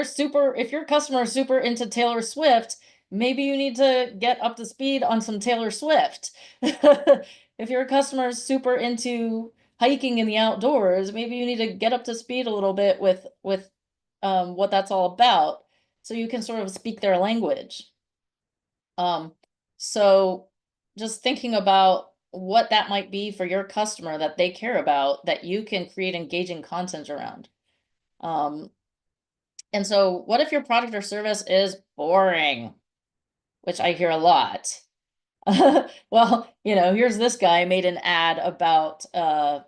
your customer is super into Taylor Swift, maybe you need to get up to speed on some Taylor Swift. If your customer is super into hiking in the outdoors, maybe you need to get up to speed a little bit with what that's all about, so you can sort of speak their language. So just thinking about what that might be for your customer that they care about, that you can create engaging content around. And so what if your product or service is boring, which I hear a lot. Well, here's this guy made an ad about I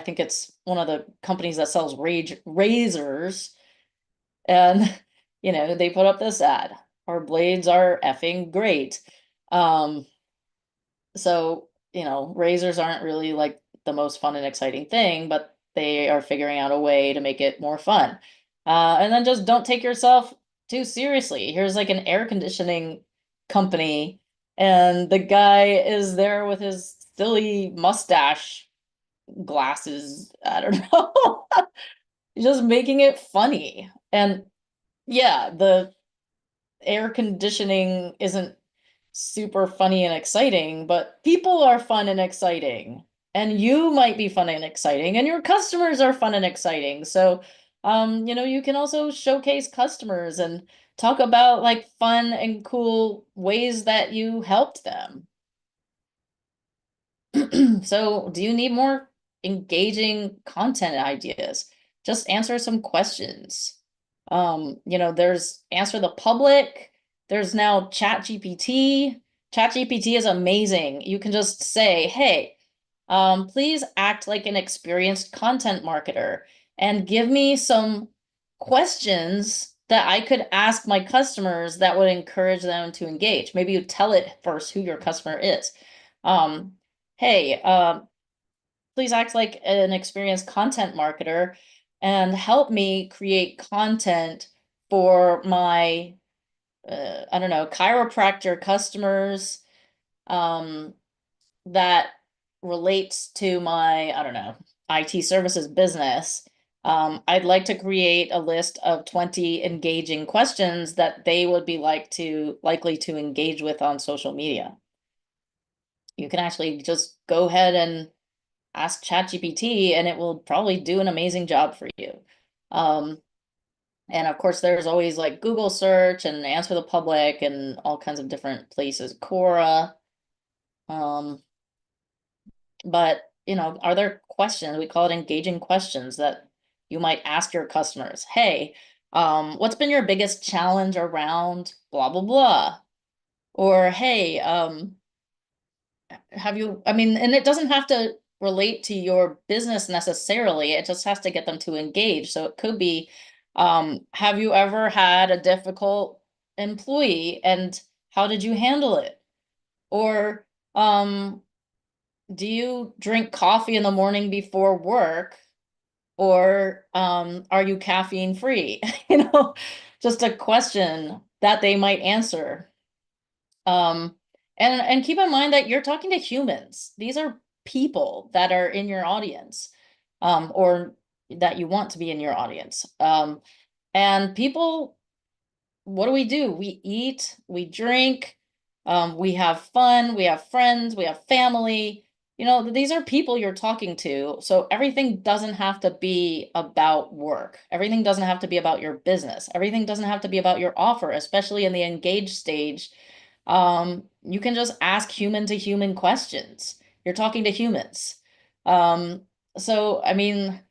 think it's one of the companies that sells razors. And, they put up this ad. Our blades are effing great. So, razors aren't really like the most fun and exciting thing, but they are figuring out a way to make it more fun. And then just don't take yourself too seriously. Here's like an air conditioning company, and the guy is there with his silly mustache glasses. I don't know. Just making it funny. And yeah, the air conditioning isn't super funny and exciting, but people are fun and exciting. And you might be fun and exciting, and your customers are fun and exciting. So, you can also showcase customers and talk about like fun and cool ways that you helped them. So, do you need more engaging content ideas? Just answer some questions. There's Answer the Public. There's now ChatGPT. ChatGPT is amazing. You can just say, hey, please act like an experienced content marketer and give me some questions that I could ask my customers that would encourage them to engage. Maybe you tell it first who your customer is. Hey, please act like an experienced content marketer and help me create content for my, I don't know, chiropractor customers that relates to my, I don't know, IT services business. I'd like to create a list of 20 engaging questions that they would be likely to engage with on social media. You can actually just go ahead and ask ChatGPT and it will probably do an amazing job for you. And of course, there's always like Google search and Answer the Public and all kinds of different places, Quora. But, are there questions, we call it engaging questions, that you might ask your customers? Hey, what's been your biggest challenge around blah, blah, blah? Or, hey, and it doesn't have to relate to your business necessarily. It just has to get them to engage. So it could be, have you ever had a difficult employee and how did you handle it? Or, do you drink coffee in the morning before work? Or, are you caffeine free? Just a question that they might answer. And keep in mind that you're talking to humans. These are people that are in your audience, or that you want to be in your audience. And people what do? We eat, we drink, we have fun, we have friends, we have family. You know, these are people you're talking to. So everything doesn't have to be about work. Everything doesn't have to be about your business. Everything doesn't have to be about your offer, especially in the engaged stage. You can just ask human to human questions. You're talking to humans. Um, so I mean,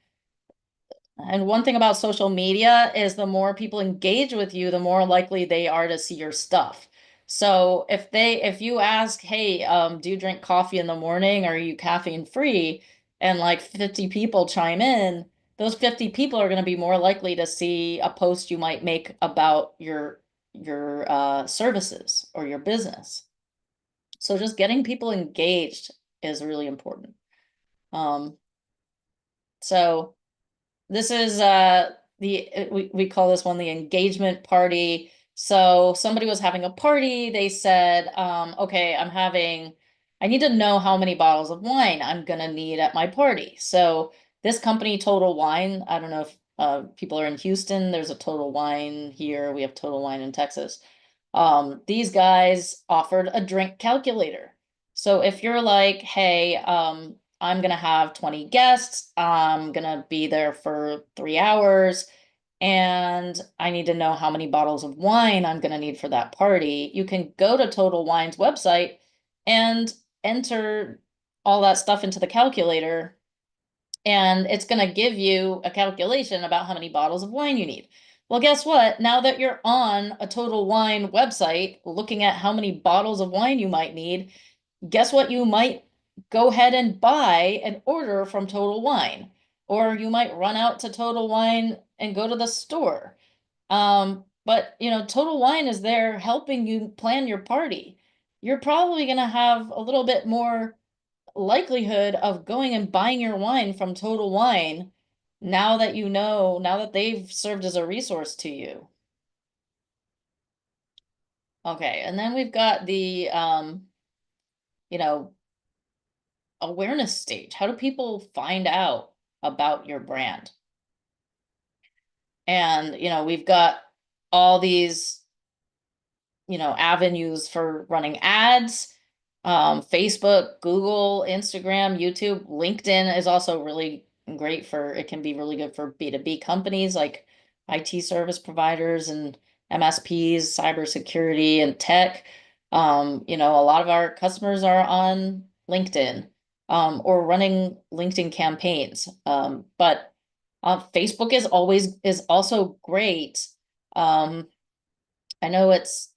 and one thing about social media is the more people engage with you, the more likely they are to see your stuff. So if you ask, hey, do you drink coffee in the morning? Are you caffeine free? And like 50 people chime in, those 50 people are going to be more likely to see a post you might make about your services or your business. So just getting people engaged is really important. Um, so this is we call this one the engagement party. So somebody was having a party. They said, okay, I need to know how many bottles of wine I'm gonna need at my party. So this company, Total Wine, I don't know if people are in Houston. There's a Total Wine here. We have Total Wine in Texas. These guys offered a drink calculator. So if you're like, hey, I'm gonna have 20 guests, I'm gonna be there for 3 hours, and I need to know how many bottles of wine I'm gonna need for that party, you can go to Total Wine's website and enter all that stuff into the calculator, and it's going to give you a calculation about how many bottles of wine you need. Well, guess what? Now that you're on a Total Wine website looking at how many bottles of wine you might need, guess what? You might go ahead and buy an order from Total Wine, or you might run out to Total Wine and go to the store. But you know, Total Wine is there helping you plan your party. You're probably going to have a little bit more likelihood of going and buying your wine from Total Wine now that you know, now that they've served as a resource to you. Okay, and then we've got the you know, awareness stage. How do people find out about your brand? And you know, we've got all these, you know, avenues for running ads. Facebook, Google, Instagram, YouTube, LinkedIn is also really great for, it can be really good for B2B companies like IT service providers and MSPs, cybersecurity and tech. You know, a lot of our customers are on LinkedIn, or running LinkedIn campaigns. But Facebook is also great. I know it's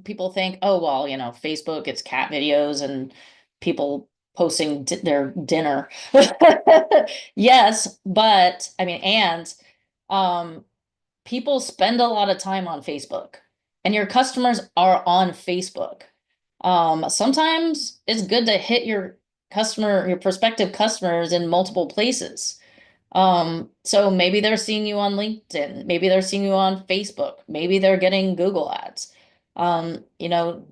people think, oh, well, you know, Facebook, it's cat videos and people posting their dinner. Yes, but I mean, and um, people spend a lot of time on Facebook, and your customers are on Facebook. Sometimes it's good to hit your prospective customers in multiple places. So maybe they're seeing you on LinkedIn, maybe they're seeing you on Facebook, maybe they're getting Google ads. You know,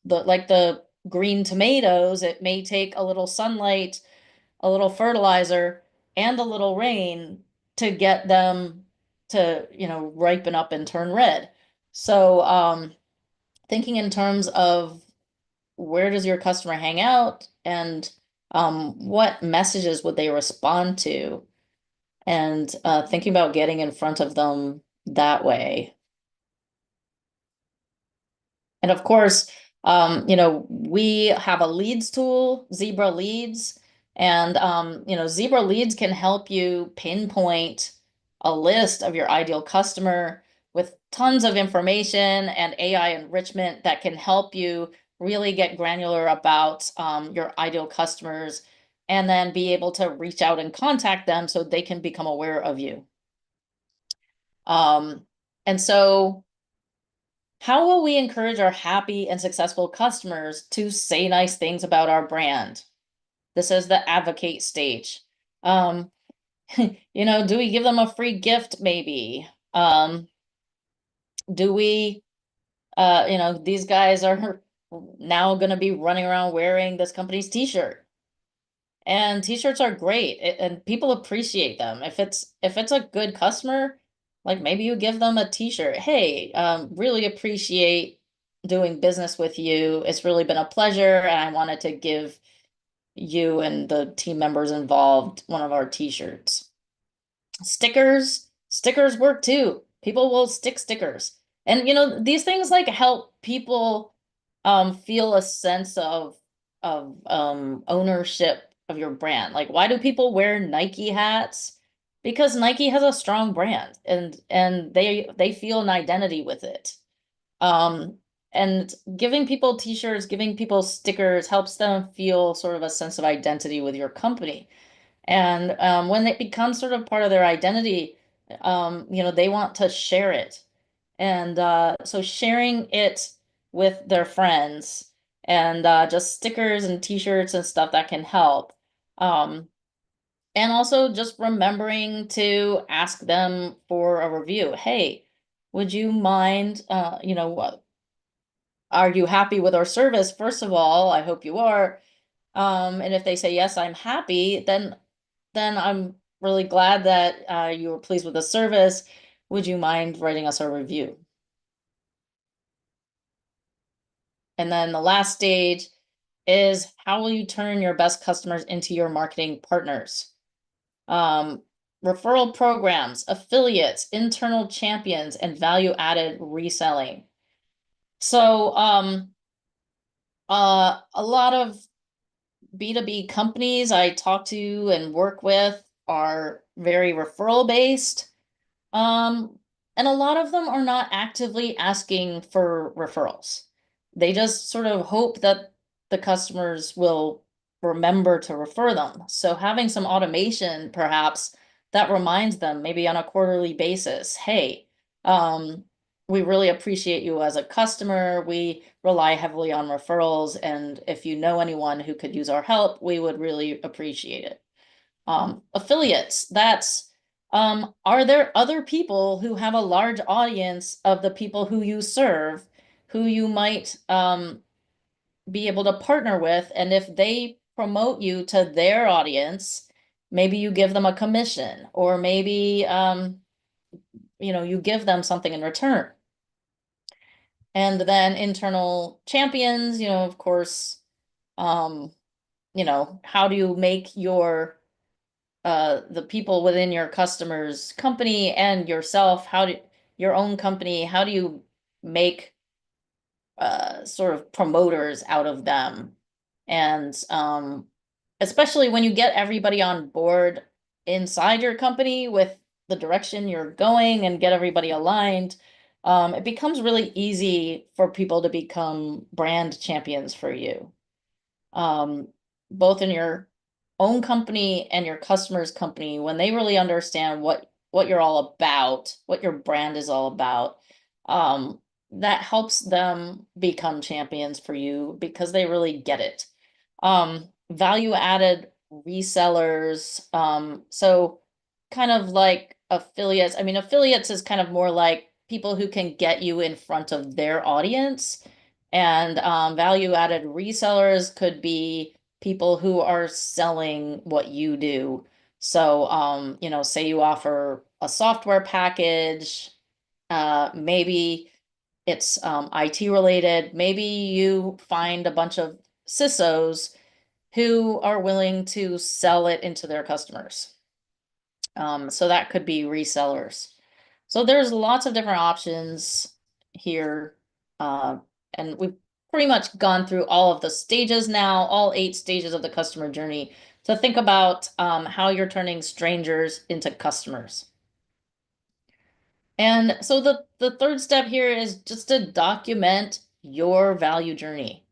the green tomatoes, it may take a little sunlight, a little fertilizer, and a little rain to get them to, you know, ripen up and turn red. So, thinking in terms of where does your customer hang out and what messages would they respond to? And thinking about getting in front of them that way. And of course, you know, we have a leads tool, Zebra Leads, and you know, Zebra Leads can help you pinpoint a list of your ideal customer with tons of information and AI enrichment that can help you really get granular about your ideal customers, and then be able to reach out and contact them so they can become aware of you. Um, and so how will we encourage our happy and successful customers to say nice things about our brand? This is the advocate stage. Um, you know, do we give them a free gift maybe? Do we, you know, these guys are now going to be running around wearing this company's t-shirt. And t-shirts are great, and people appreciate them. If it's a good customer, Like maybe you give them a t-shirt. Hey, really appreciate doing business with you. It's really been a pleasure, and I wanted to give you and the team members involved one of our t-shirts. Stickers work too. People will stick stickers. And these things like help people feel a sense of ownership of your brand. Like why do people wear Nike hats? Because Nike has a strong brand and they feel an identity with it. Um and giving people t-shirts, giving people stickers helps them feel sort of a sense of identity with your company. And when it becomes sort of part of their identity, they want to share it. And so sharing it with their friends and just stickers and t-shirts and stuff that can help. Um, and also just remembering to ask them for a review. Hey, would you mind, what? Are you happy with our service? First of all, I hope you are. And if they say, yes, I'm happy, then I'm really glad that you were pleased with the service. Would you mind writing us a review? And then the last stage is how will you turn your best customers into your marketing partners? Um, Referral programs, affiliates, internal champions, and value-added reselling. So a lot of B2B companies I talk to and work with are very referral based. And a lot of them are not actively asking for referrals. They just sort of hope that the customers will remember to refer them. So having some automation perhaps that reminds them maybe on a quarterly basis, hey, we really appreciate you as a customer. We rely heavily on referrals, and if you know anyone who could use our help, we would really appreciate it. Affiliates, that's are there other people who have a large audience of the people who you serve who you might be able to partner with? And if they promote you to their audience, maybe you give them a commission, or maybe you give them something in return. And then internal champions, of course, um, how do you make the people within your customers company and yourself, your own company, how do you make sort of promoters out of them? And especially when you get everybody on board inside your company with the direction you're going and get everybody aligned, it becomes really easy for people to become brand champions for you, um, both in your own company and your customer's company. When they really understand what you're all about, what your brand is all about, um, that helps them become champions for you because they really get it. Value added resellers, so kind of like affiliates. I mean, affiliates is kind of more like people who can get you in front of their audience. And value added resellers could be people who are selling what you do. So, say you offer a software package, maybe it's IT related. Maybe you find a bunch of CISOs who are willing to sell it into their customers. So that could be resellers. So there's lots of different options here. And we've pretty much gone through all of the stages now, all 8 stages of the customer journey, to think about how you're turning strangers into customers. And so the third step here is just to document your value journey.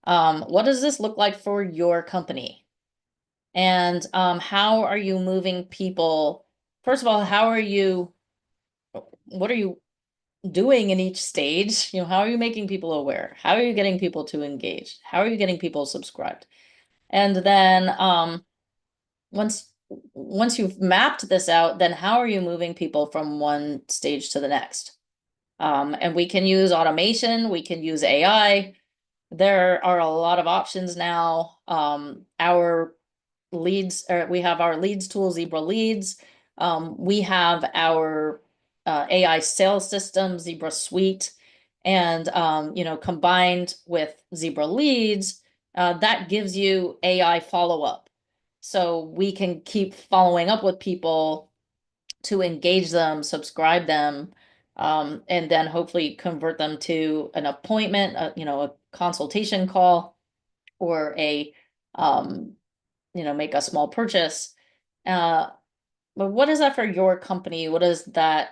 What does this look like for your company? And how are you moving people? First of all, what are you doing in each stage? How are you making people aware? How are you getting people to engage? How are you getting people subscribed? And then once you've mapped this out, then how are you moving people from one stage to the next? And we can use automation, we can use AI. There are a lot of options now. Our leads, or we have our leads tool, Zebra Leads. We have our AI sales system, Zebra Suite, and combined with Zebra Leads, that gives you AI follow-up. So we can keep following up with people to engage them, subscribe them, and then hopefully convert them to an appointment, a consultation call, or make a small purchase. Uh, but what is that for your company? What does that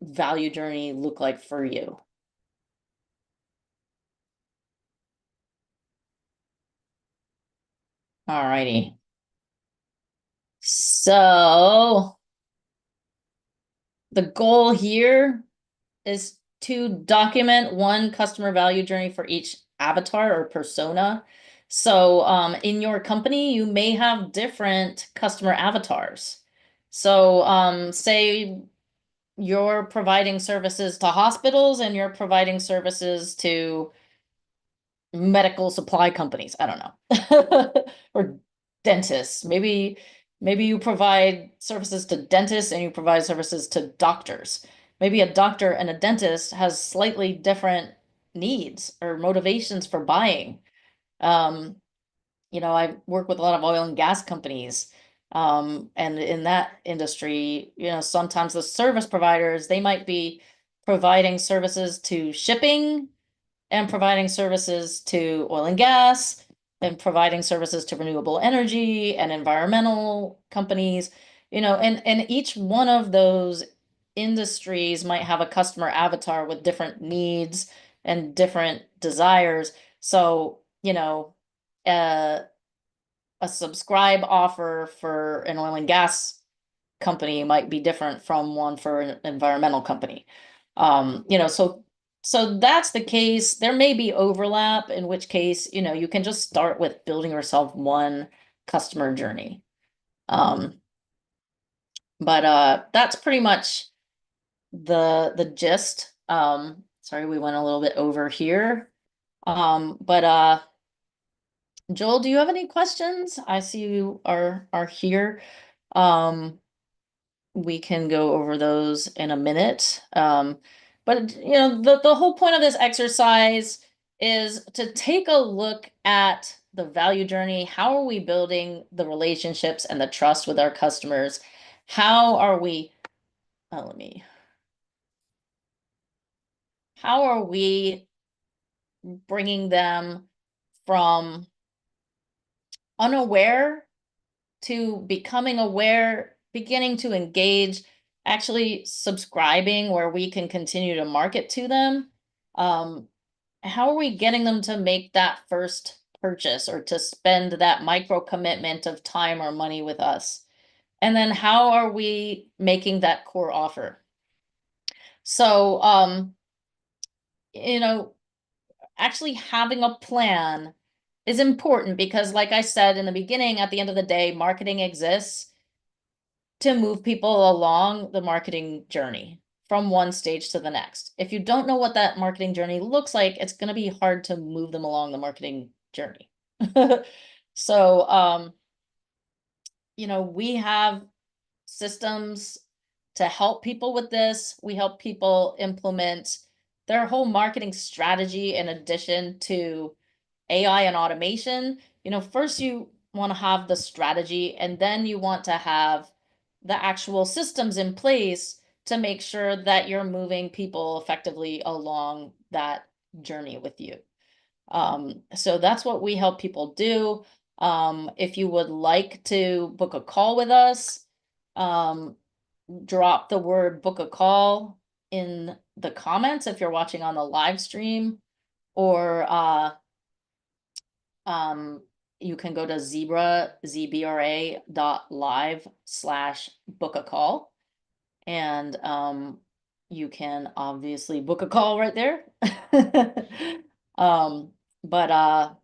value journey look like for you? All righty. So the goal here is to document one customer value journey for each avatar or persona. So in your company, you may have different customer avatars. So say you're providing services to hospitals and you're providing services to medical supply companies. I don't know. Or dentists. Maybe you provide services to dentists and you provide services to doctors. Maybe a doctor and a dentist has slightly different needs or motivations for buying. Um, I work with a lot of oil and gas companies. And in that industry, sometimes the service providers, they might be providing services to shipping and providing services to oil and gas and providing services to renewable energy and environmental companies, and each one of those industries might have a customer avatar with different needs and different desires. So, uh, a subscribe offer for an oil and gas company might be different from one for an environmental company. So that's the case. There may be overlap, in which case, you can just start with building yourself one customer journey. But that's pretty much the gist. Sorry, we went a little bit over here. But Joel, do you have any questions? I see you are here. Um, we can go over those in a minute. But the whole point of this exercise is to take a look at the value journey. How are we building the relationships and the trust with our customers? How are we, let me, how are we bringing them from unaware to becoming aware, beginning to engage, actually subscribing where we can continue to market to them? Um, how are we getting them to make that first purchase or to spend that micro commitment of time or money with us? And then how are we making that core offer? So, you know, actually having a plan is important because, like I said in the beginning, at the end of the day, marketing exists to move people along the marketing journey from one stage to the next. If you don't know what that marketing journey looks like, it's going to be hard to move them along the marketing journey. So, we have systems to help people with this. We help people implement their whole marketing strategy in addition to AI and automation. First you want to have the strategy and then you want to have the actual systems in place to make sure that you're moving people effectively along that journey with you. So that's what we help people do. If you would like to book a call with us, um, drop the word book a call in the comments if you're watching on the live stream, or you can go to zbra.live/book a call, and you can obviously book a call right there. um, but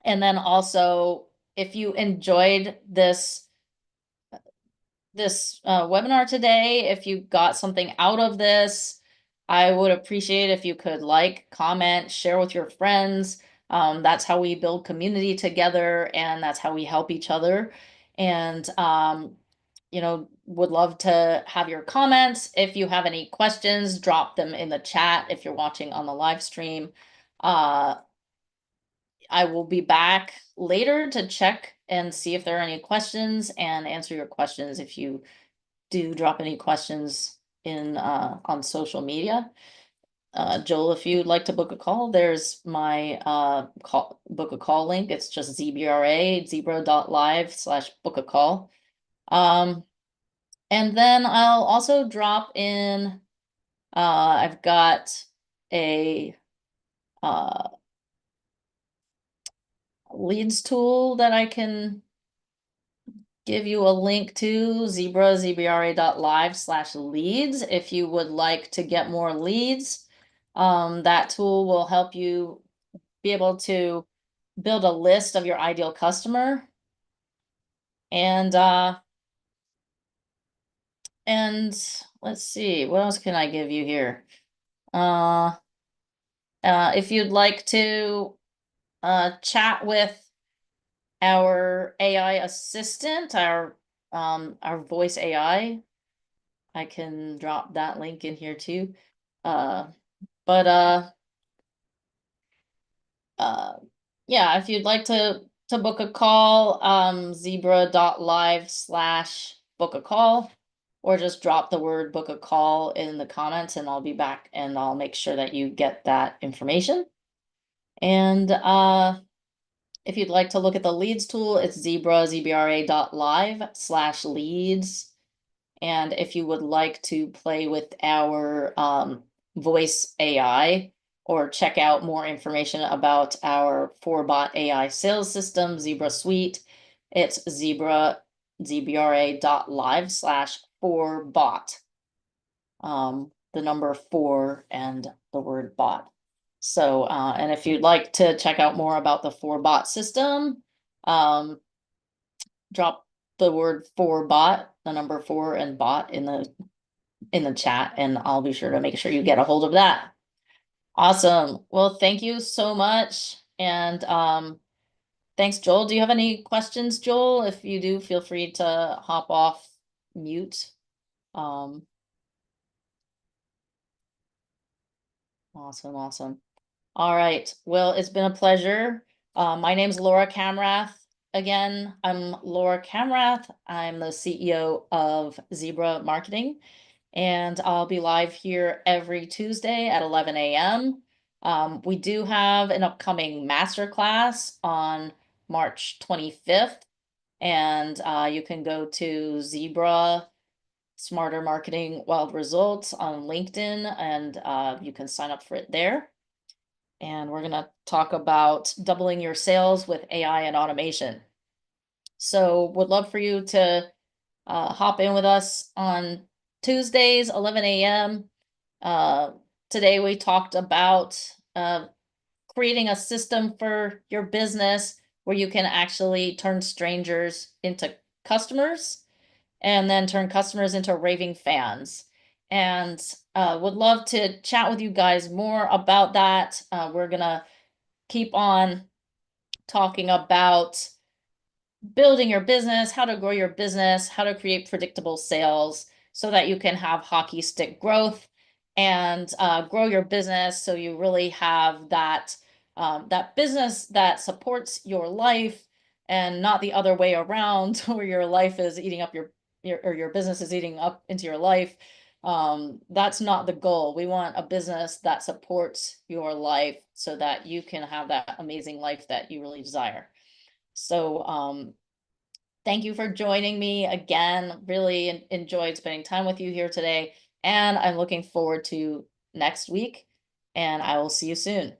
and then also, if you enjoyed this webinar today, if you got something out of this, I would appreciate if you could like, comment, share with your friends. That's how we build community together, and that's how we help each other. And would love to have your comments. If you have any questions, drop them in the chat if you're watching on the live stream. I will be back later to check and see if there are any questions and answer your questions if you do drop any questions in on social media. Joel, if you'd like to book a call, there's my book a call link. It's just zebra.live/book a call. And then I'll also drop in, I've got a leads tool that I can give you a link to, zebra.live/leads. If you would like to get more leads, that tool will help you be able to build a list of your ideal customer. And let's see, what else can I give you here? If you'd like to chat with our AI assistant, our voice AI, I can drop that link in here too. Yeah, if you'd like to book a call, zebra.live/book a call, or just drop the word book a call in the comments and I'll be back and I'll make sure that you get that information. And if you'd like to look at the leads tool, it's zebra.live/leads. And if you would like to play with our voice AI or check out more information about our 4-bot AI sales system, Zebra Suite, it's zebra.live/4bot. The number 4 and the word bot. So, and if you'd like to check out more about the 4-bot system, drop the word 4-bot, the number 4 and bot in the chat, and I'll be sure to make sure you get a hold of that. Awesome. Well, thank you so much. And thanks, Joel. Do you have any questions, Joel? If you do, feel free to hop off mute. Awesome. All right. Well, it's been a pleasure. My name's Laura Camrath. Again, I'm Laura Camrath. I'm the CEO of Zebra Marketing, and I'll be live here every Tuesday at 11 a.m. We do have an upcoming masterclass on March 25th, and you can go to Zebra Smarter Marketing Wild Results on LinkedIn, and you can sign up for it there. And we're going to talk about doubling your sales with AI and automation. So would love for you to hop in with us on Tuesdays, 11 a.m. Today we talked about creating a system for your business where you can actually turn strangers into customers and then turn customers into raving fans. And would love to chat with you guys more about that. We're going to keep on talking about building your business, how to grow your business, how to create predictable sales so that you can have hockey stick growth and grow your business so you really have that that business that supports your life and not the other way around where your life is eating up your or your business is eating up into your life. That's not the goal. We want a business that supports your life so that you can have that amazing life that you really desire. So thank you for joining me again. Really enjoyed spending time with you here today. And I'm looking forward to next week. And I will see you soon.